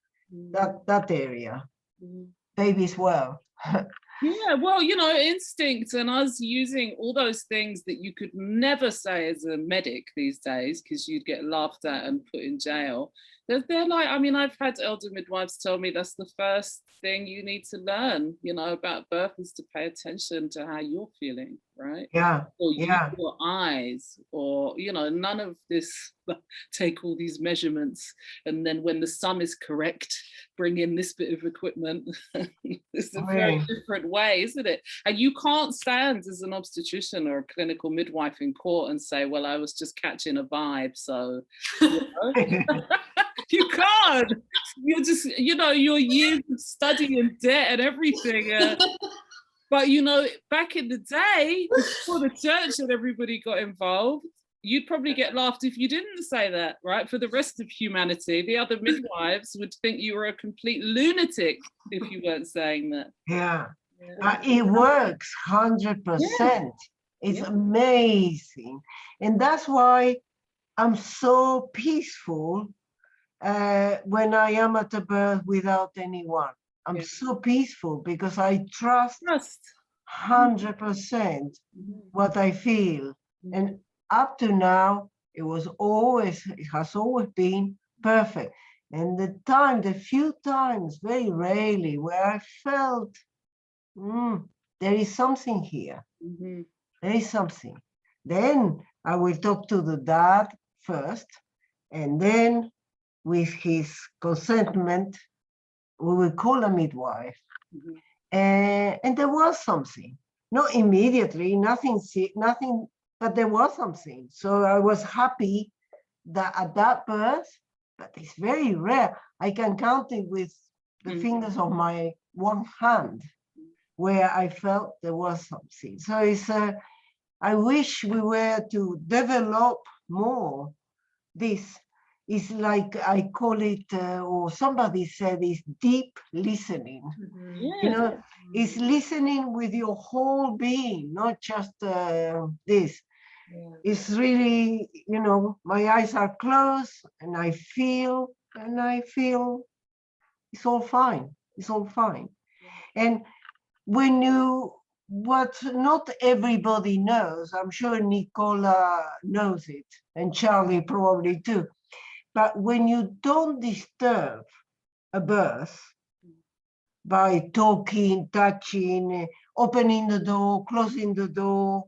[SPEAKER 3] that area. Babies well.
[SPEAKER 1] Yeah, well, you know, instinct and us using all those things that you could never say as a medic these days, because you'd get laughed at and put in jail. They're like, I mean, I've had elder midwives tell me that's the first thing you need to learn, you know, about birth, is to pay attention to how you're feeling, right?
[SPEAKER 3] Yeah.
[SPEAKER 1] Or use your eyes, or, you know, none of this, take all these measurements. And then when the sum is correct, bring in this bit of equipment. It's a very different way, isn't it? And you can't stand as an obstetrician or a clinical midwife in court and say, well, I was just catching a vibe, so, you know? You can't. You're just, you know, your years of study and debt and everything. But you know, back in the day, before the church and everybody got involved, you'd probably get laughed if you didn't say that, right? For the rest of humanity, the other midwives would think you were a complete lunatic if you weren't saying that.
[SPEAKER 3] Yeah. It works 100%. It's amazing. And that's why I'm so peaceful when I am at a birth without anyone. I'm so peaceful because I trust 100% what I feel. And up to now, it has always been perfect. And the few times, very rarely, where I felt, there is something here. There is something. Then I will talk to the dad first, and then with his consentment, we will call a midwife. And there was something. Not immediately, nothing, but there was something. So I was happy that at that birth, but it's very rare. I can count it with the fingers of my one hand, where I felt there was something. So it's I wish we were to develop more this. It's like I call it, or somebody said, it's deep listening. You know, it's listening with your whole being, not just this. It's really, you know, my eyes are closed and I feel it's all fine. It's all fine. And when what not everybody knows, I'm sure Nicola knows it, and Charlie probably too, but when you don't disturb a birth by talking, touching, opening the door, closing the door,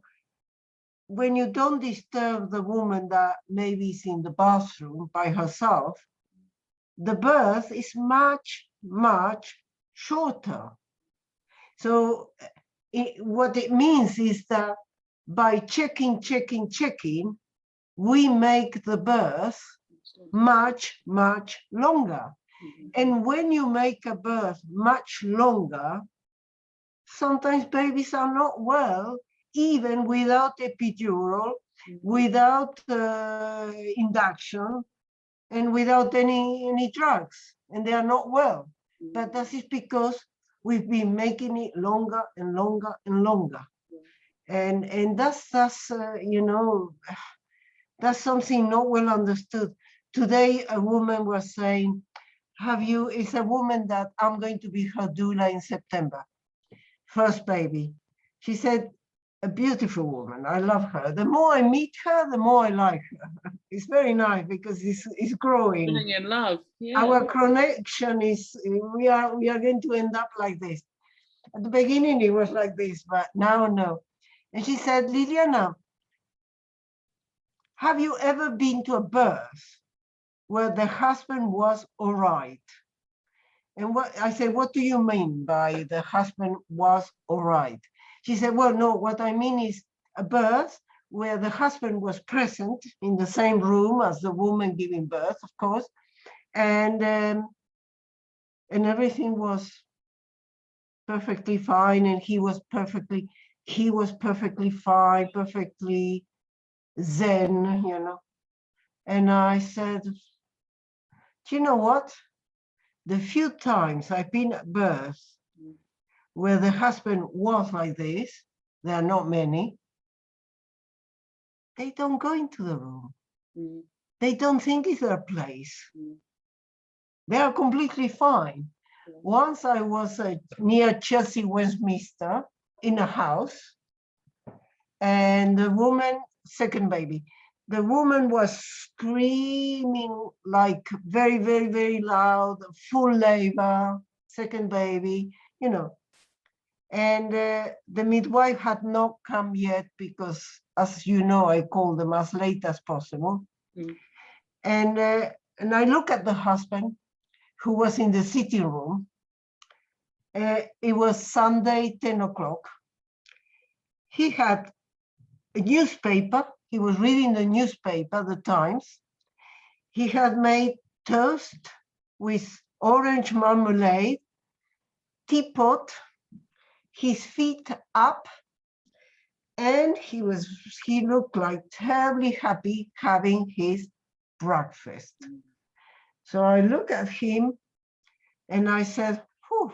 [SPEAKER 3] when you don't disturb the woman that maybe is in the bathroom by herself, the birth is much, much shorter. So what it means is that by checking, we make the birth much, much longer. And when you make a birth much longer, sometimes babies are not well, even without epidural, without induction, and without any drugs, and they are not well. But that is because we've been making it longer and longer and longer. And that's you know, that's something not well understood. Today, a woman was saying, it's a woman that I'm going to be her doula in September, first baby. She said, a beautiful woman, I love her. The more I meet her, the more I like her. It's very nice because it's growing.
[SPEAKER 1] Falling in love.
[SPEAKER 3] Our connection is, we are going to end up like this. At the beginning, it was like this, but now, no. And she said, Liliana, have you ever been to a birth where the husband was all right? And I said, what do you mean by the husband was all right? She said, well, no, what I mean is a birth where the husband was present in the same room as the woman giving birth, of course, and everything was perfectly fine, and he was perfectly fine, perfectly zen, you know. And I said, do you know what? The few times I've been at birth where the husband was like this, there are not many, they don't go into the room. They don't think it's their place. They are completely fine. Once I was near Chelsea, Westminster, in a house, and the woman, second baby, the woman was screaming like very, very, very loud, full labor, second baby, you know. And the midwife had not come yet because, as you know, I call them as late as possible. And I look at the husband, who was in the sitting room. It was Sunday, 10 o'clock. He had a newspaper. He was reading the newspaper, the Times. He had made toast with orange marmalade, teapot. his feet up, and he looked like terribly happy having his breakfast. So I look at him and I said, "Whew,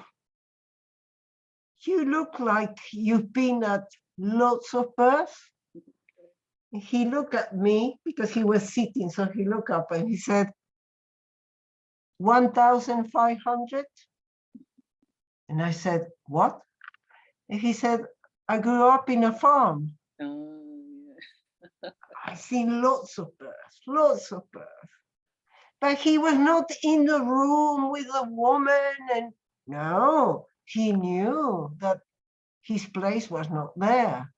[SPEAKER 3] you look like you've been at lots of births." He looked at me because he was sitting, so he looked up and he said, 1,500. And I said, "What?" And he said, "I grew up in a farm. I've seen lots of births, lots of births." But he was not in the room with a woman, and no, he knew that his place was not there.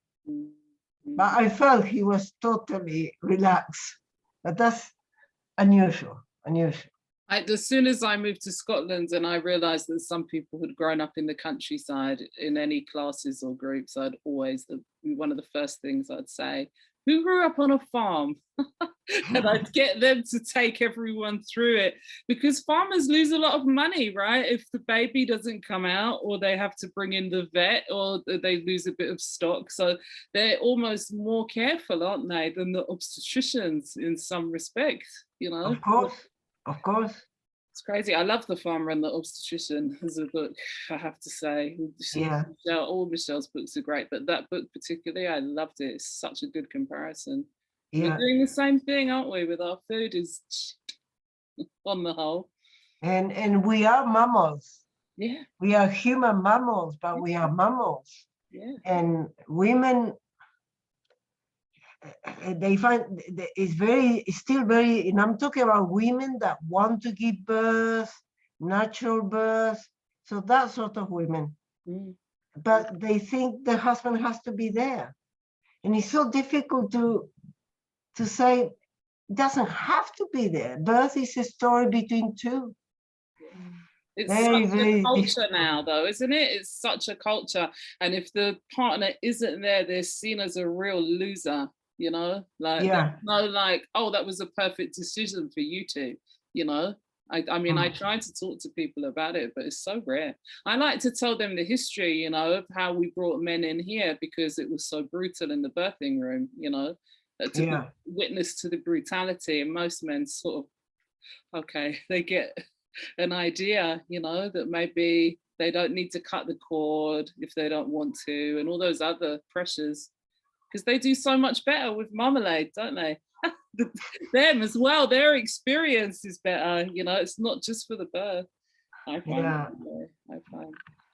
[SPEAKER 3] But I felt he was totally relaxed. But that's unusual.
[SPEAKER 1] As soon as I moved to Scotland and I realised that some people had grown up in the countryside in any classes or groups, I'd always, one of the first things I'd say, "Who grew up on a farm?" And I'd get them to take everyone through it, because farmers lose a lot of money, right? If the baby doesn't come out, or they have to bring in the vet, or they lose a bit of stock. So they're almost more careful, aren't they, than the obstetricians in some respects, you know?
[SPEAKER 3] Of course.
[SPEAKER 1] It's crazy. I love The Farmer and the Obstetrician as a book, I have to say.
[SPEAKER 3] Yeah.
[SPEAKER 1] All Michel's books are great, but that book particularly, I loved it. It's such a good comparison.
[SPEAKER 3] Yeah.
[SPEAKER 1] We're doing the same thing, aren't we, with our food is on the whole.
[SPEAKER 3] And we are mammals.
[SPEAKER 1] Yeah.
[SPEAKER 3] We are human mammals, but we are mammals.
[SPEAKER 1] Yeah.
[SPEAKER 3] And women, they find it's still very, and I'm talking about women that want to give birth, natural birth, so that sort of women. But they think the husband has to be there. And it's so difficult to say, it doesn't have to be there. Birth is a story between two.
[SPEAKER 1] It's such a culture now, though, isn't it? It's such a culture. And if the partner isn't there, they're seen as a real loser, you know? Like, no, like, oh, that was a perfect decision for you two, you know? I mean, I try to talk to people about it, but it's so rare. I like to tell them the history, you know, of how we brought men in here, because it was so brutal in the birthing room, you know, to be witness to the brutality. And most men sort of, okay, they get an idea, you know, that maybe they don't need to cut the cord if they don't want to, and all those other pressures, because they do so much better with marmalade, don't they? Them as well, their experience is better, you know, it's not just for the birth. I find.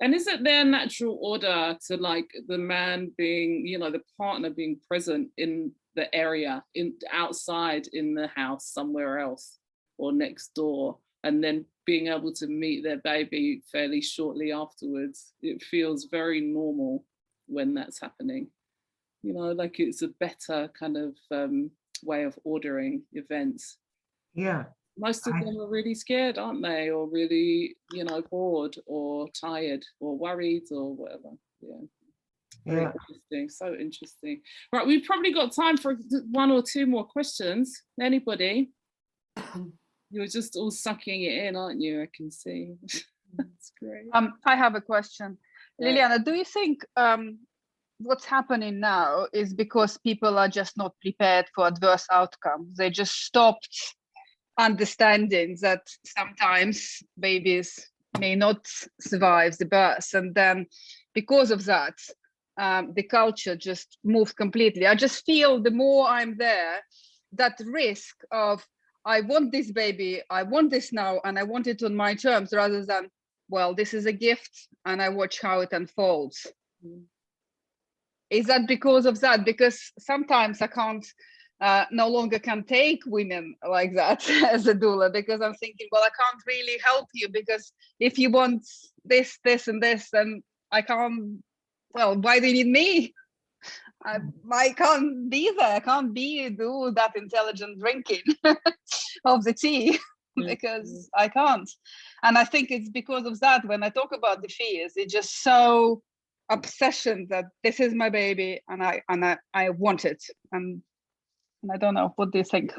[SPEAKER 1] And is it their natural order to, like, the man being, you know, the partner being present in the area, outside in the house somewhere else or next door, and then being able to meet their baby fairly shortly afterwards? It feels very normal when that's happening, you know, like it's a better kind of way of ordering events. Most of them are really scared, aren't they, or really, you know, bored or tired or worried or whatever. Very interesting, so interesting. Right, we've probably got time for one or two more questions. Anybody? You're just all sucking it in, aren't you? I can see. That's great.
[SPEAKER 4] I have a question. Liliana, do you think what's happening now is because people are just not prepared for adverse outcomes? They just stopped understanding that sometimes babies may not survive the birth, and then because of that, the culture just moved completely. I just feel the more I'm there, that risk of, I want this baby, I want this now, and I want it on my terms, rather than, well, this is a gift and I watch how it unfolds. Is that because of that? Because sometimes I can't, no longer can take women like that as a doula, because I'm thinking, well, I can't really help you, because if you want this, this, and this, then I can't, well, why do you need me? I can't be there. I can't do that intelligent drinking of the tea because I can't. And I think it's because of that, when I talk about the fears, it's just so obsession that this is my baby and I want it. And I don't know, what do you think?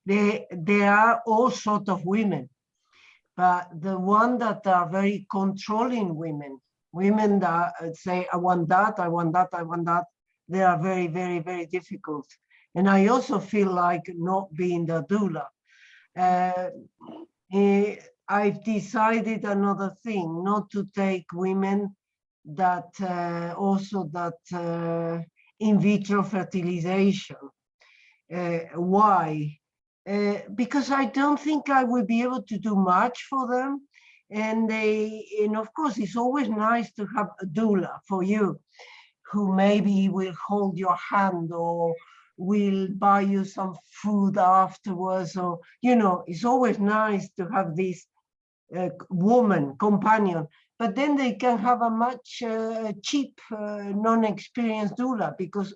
[SPEAKER 3] There are all sorts of women, but the one that are very controlling women, Women that say, I want that, I want that, I want that, they are very, very, very difficult. And I also feel like not being the doula. I've decided another thing, not to take women that in vitro fertilization. Why? Because I don't think I will be able to do much for them. And of course, it's always nice to have a doula for you, who maybe will hold your hand or will buy you some food afterwards, or, you know, it's always nice to have this woman companion. But then they can have a much cheap, non-experienced doula, because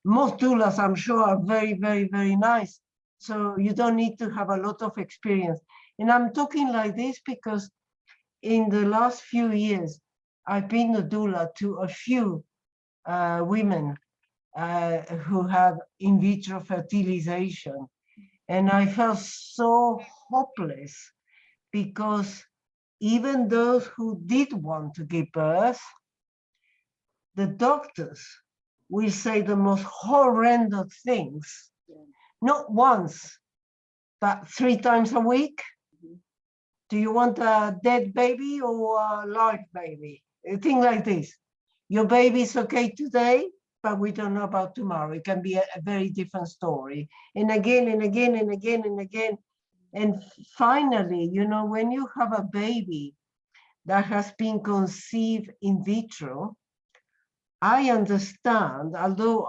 [SPEAKER 3] most doulas, I'm sure, are very, very, very nice. So you don't need to have a lot of experience. And I'm talking like this because in the last few years, I've been a doula to a few women who have in vitro fertilization. And I felt so hopeless, because even those who did want to give birth, the doctors will say the most horrendous things, not once, but 3 times a week. Do you want a dead baby or a live baby? A thing like this. Your baby is okay today, but we don't know about tomorrow. It can be a very different story. And again, and again, and again, and again. And finally, you know, when you have a baby that has been conceived in vitro, I understand, although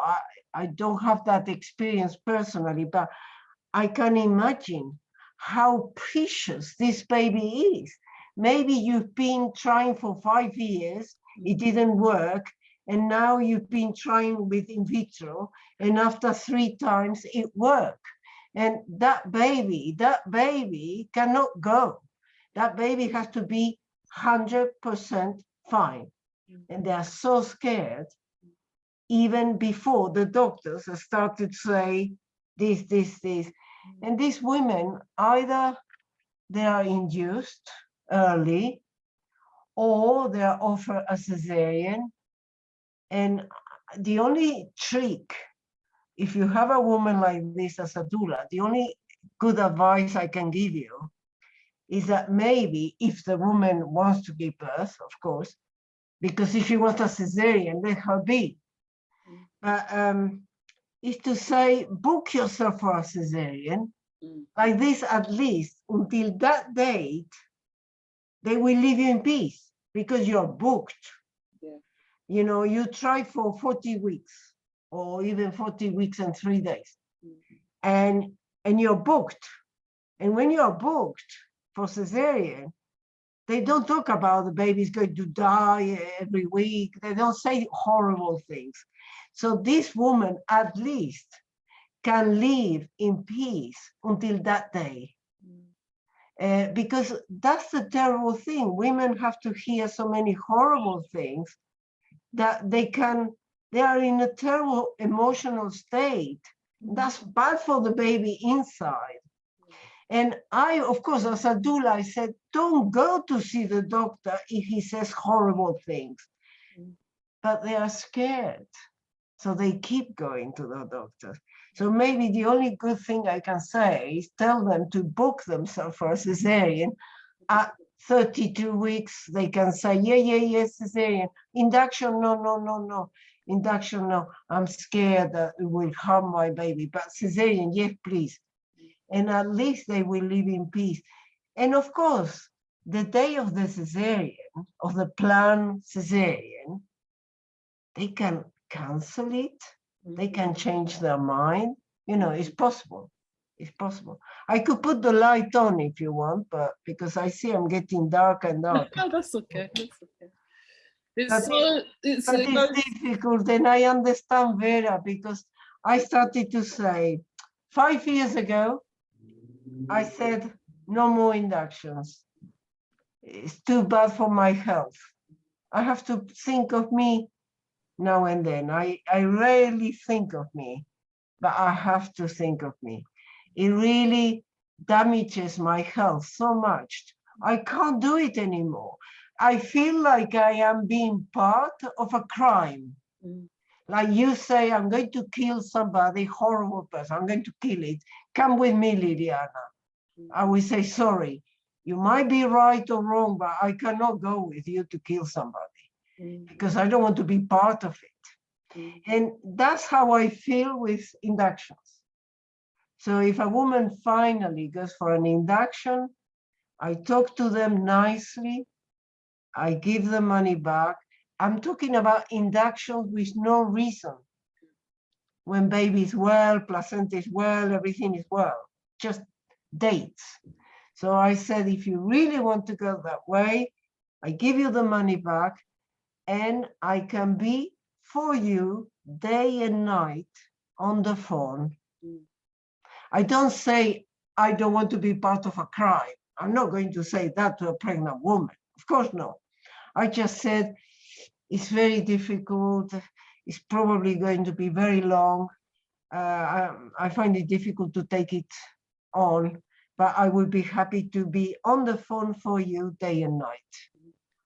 [SPEAKER 3] I don't have that experience personally, but I can imagine how precious this baby is. Maybe you've been trying for 5 years, it didn't work, and now you've been trying with in vitro, and after 3 times it worked. And that baby cannot go. That baby has to be 100% fine. And they are so scared, even before the doctors started to say this. And these women, either they are induced early, or they are offered a cesarean. And the only trick, if you have a woman like this as a doula, the only good advice I can give you is that maybe if the woman wants to give birth, of course, because if she wants a cesarean, let her be. But is to say, book yourself for a cesarean, like this, at least until that date, they will leave you in peace, because you're booked. Yeah. You know, you try for 40 weeks, or even 40 weeks and 3 days, and you're booked. And when you're booked for cesarean, they don't talk about the baby's going to die every week. They don't say horrible things. So this woman at least can live in peace until that day. Because that's the terrible thing. Women have to hear so many horrible things that they are in a terrible emotional state. That's bad for the baby inside. And I, of course, as a doula, I said, don't go to see the doctor if he says horrible things. But they are scared. So they keep going to the doctor. So maybe the only good thing I can say is tell them to book themselves for a cesarean. At 32 weeks, they can say, yeah, cesarean. Induction, no. Induction, no. I'm scared that it will harm my baby. But cesarean, yes, please. And at least they will live in peace. And of course, the day of the cesarean, of the planned cesarean, they can cancel it. They can change their mind. You know, it's possible. It's possible. I could put the light on if you want, but because I see I'm getting darker and darker.
[SPEAKER 1] No, that's okay. That's okay.
[SPEAKER 3] It's difficult, and I understand Vera, because I started to say 5 years ago, I said no more inductions. It's too bad for my health. I have to think of me now and then. I rarely think of me, but I have to think of me. It really damages my health so much. I can't do it anymore. I feel like I am being part of a crime. Like you say, I'm going to kill somebody, horrible person, I'm going to kill it. Come with me, Liliana. I will say, sorry, you might be right or wrong, but I cannot go with you to kill somebody because I don't want to be part of it. And that's how I feel with inductions. So if a woman finally goes for an induction, I talk to them nicely, I give the money back. I'm talking about inductions with no reason. When baby is well, placenta is well, everything is well, just dates. So I said, if you really want to go that way, I give you the money back and I can be for you day and night on the phone. I don't say, I don't want to be part of a crime. I'm not going to say that to a pregnant woman. Of course not. I just said, it's very difficult. It's probably going to be very long. I find it difficult to take it on, but I would be happy to be on the phone for you day and night,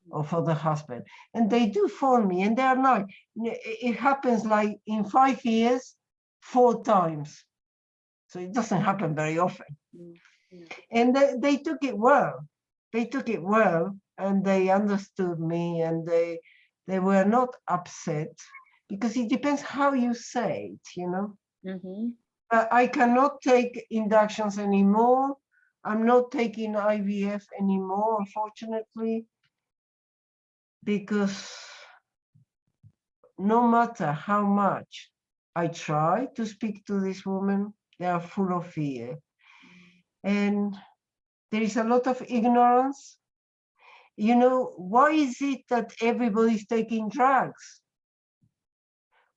[SPEAKER 3] or for the husband. And they do phone me, and they are nice. It happens like in 5 years, 4 times. So it doesn't happen very often. And they took it well. They took it well, and they understood me, and they were not upset, because it depends how you say it, you know. I cannot take inductions anymore. I'm not taking IVF anymore, unfortunately, because no matter how much I try to speak to this woman, they are full of fear. And there is a lot of ignorance. You know, why is it that everybody's taking drugs?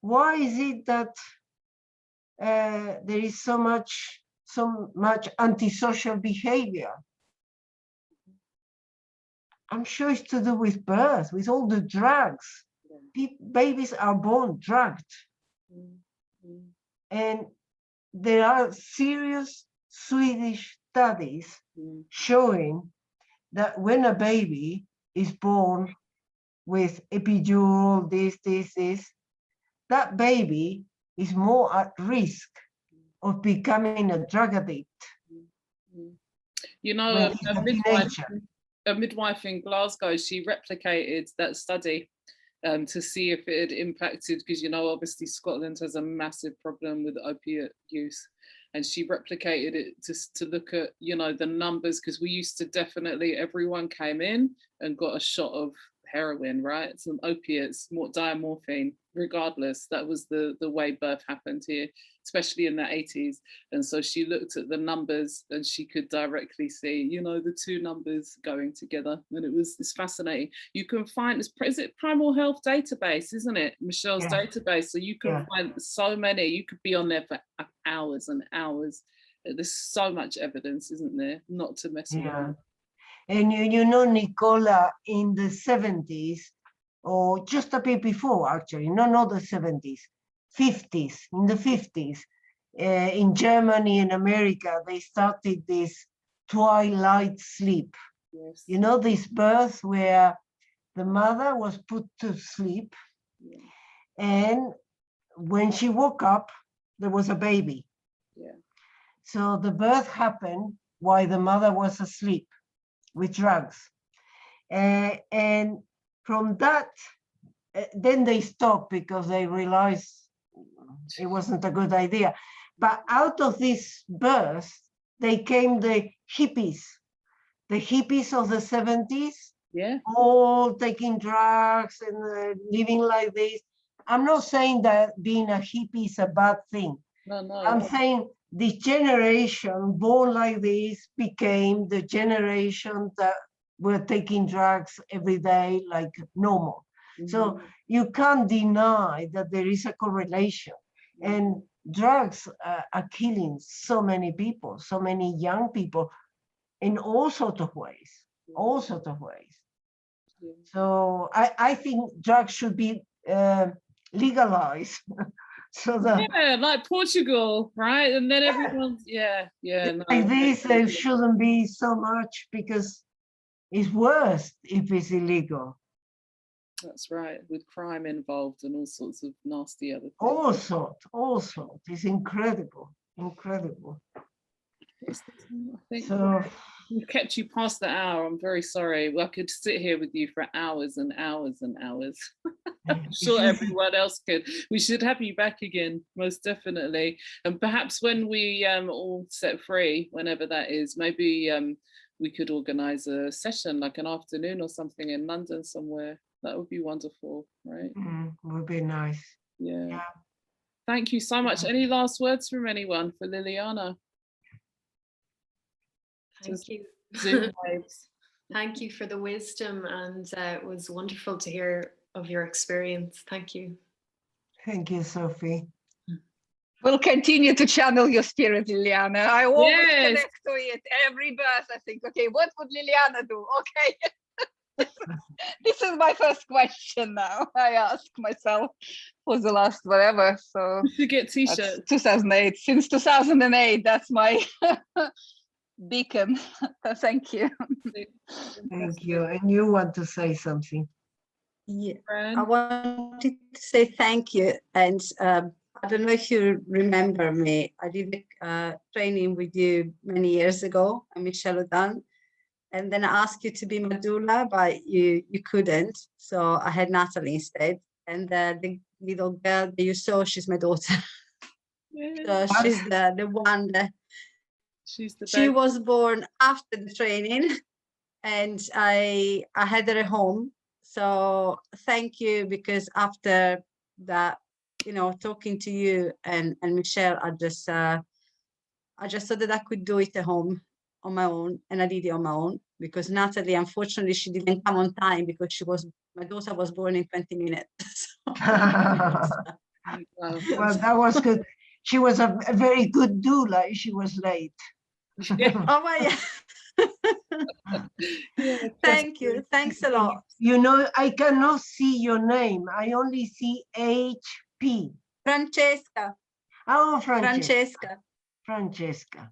[SPEAKER 3] Why is it that there is so much antisocial behavior? I'm sure it's to do with birth, with all the drugs. Babies are born drugged. And there are serious Swedish studies showing that when a baby is born with epidural, this, that baby is more at risk of becoming a drug addict.
[SPEAKER 1] You know, a midwife in Glasgow, she replicated that study to see if it had impacted, because, you know, obviously Scotland has a massive problem with opiate use. And she replicated it to look at, you know, the numbers, because we used to definitely, everyone came in and got a shot of heroin, right? Some opiates, more diamorphine, regardless. That was the way birth happened here, especially in the 80s. And so she looked at the numbers and she could directly see, you know, the two numbers going together. And it's fascinating. You can find, is it Primal Health database, isn't it? Michelle's database. So you can find so many, you could be on there for hours and hours. There's so much evidence, isn't there? Not to mess around.
[SPEAKER 3] And you know, Nicola, in the 70s, or just a bit before, actually, not the 70s, 50s, in the 50s, in Germany and America, they started this twilight sleep. Yes. You know, this birth where the mother was put to sleep, and when she woke up, there was a baby. Yeah. So the birth happened while the mother was asleep with drugs. And from that, then they stopped because they realized it wasn't a good idea. But out of this birth, they came the hippies of the 70s, all taking drugs and living like this. I'm not saying that being a hippie is a bad thing. No. I'm saying this generation born like this became the generation that were taking drugs every day like normal. So you can't deny that there is a correlation. And drugs are killing so many people, so many young people in all sorts of ways, So I think drugs should be legalized. So
[SPEAKER 1] like Portugal, right? And then everyone's like
[SPEAKER 3] this, there shouldn't be so much, because It's worse if it's illegal.
[SPEAKER 1] That's right, with crime involved and all sorts of nasty other things.
[SPEAKER 3] All sorts. It's incredible, incredible.
[SPEAKER 1] I think
[SPEAKER 3] So
[SPEAKER 1] we've kept you past the hour. I'm very sorry. I could sit here with you for hours and hours and hours. I'm sure everyone else could. We should have you back again, most definitely. And perhaps when we all set free, whenever that is, maybe we could organize a session, like an afternoon or something in London somewhere. That would be wonderful, right?
[SPEAKER 3] would be nice.
[SPEAKER 1] Yeah. Thank you so much. Any last words from anyone for Liliana?
[SPEAKER 5] Thank you.
[SPEAKER 1] Zoom waves.
[SPEAKER 5] Thank you for the wisdom, and it was wonderful to hear of your experience. Thank you.
[SPEAKER 3] Thank you, Sophie.
[SPEAKER 4] We'll continue to channel your spirit, Liliana. I always connect to it every birth. I think, okay, what would Liliana do? Okay. This is my first question now. I ask myself for the last whatever. So
[SPEAKER 1] you should get t-shirts.
[SPEAKER 4] 2008. Since 2008, that's my beacon. Thank you.
[SPEAKER 3] Thank you. And you want to say something?
[SPEAKER 6] Yeah, I wanted to say thank you. And I don't know if you remember me. I did a training with you many years ago, Michel Odent. And then I asked you to be my doula, but you couldn't. So I had Natalie instead. And the little girl that you saw, she's my daughter. So she's the one that she was born after the training, and I had her at home. So thank you, because after that, you know, talking to you and Michelle, I just thought that I could do it at home on my own, and I did it on my own, because Natalie, unfortunately, she didn't come on time because my daughter was born in 20 minutes.
[SPEAKER 3] Well, that was good. She was a very good doula. She was late.
[SPEAKER 6] Oh my yeah. Thank you. Thanks a lot.
[SPEAKER 3] You know, I cannot see your name. I only see HP.
[SPEAKER 6] Francesca.
[SPEAKER 3] Oh, Francesca.
[SPEAKER 6] Francesca.
[SPEAKER 3] Francesca.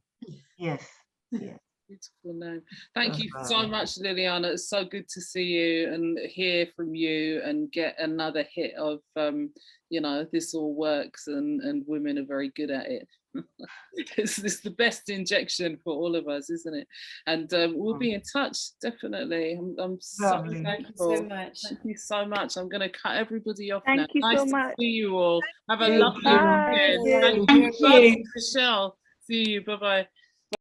[SPEAKER 3] Yes. Yes.
[SPEAKER 1] Beautiful name. Thank you so much, Liliana. It's so good to see you and hear from you and get another hit of, you know, this all works and women are very good at it. It's the best injection for all of us, isn't it? And we'll be in touch, definitely. I'm so thankful.
[SPEAKER 2] Thank you so much.
[SPEAKER 1] Thank you so much. I'm going to cut everybody off now.
[SPEAKER 4] Thank you so much.
[SPEAKER 1] Nice to see you all. Have a lovely weekend.
[SPEAKER 3] Thank you.
[SPEAKER 1] Michelle. See you. Bye-bye.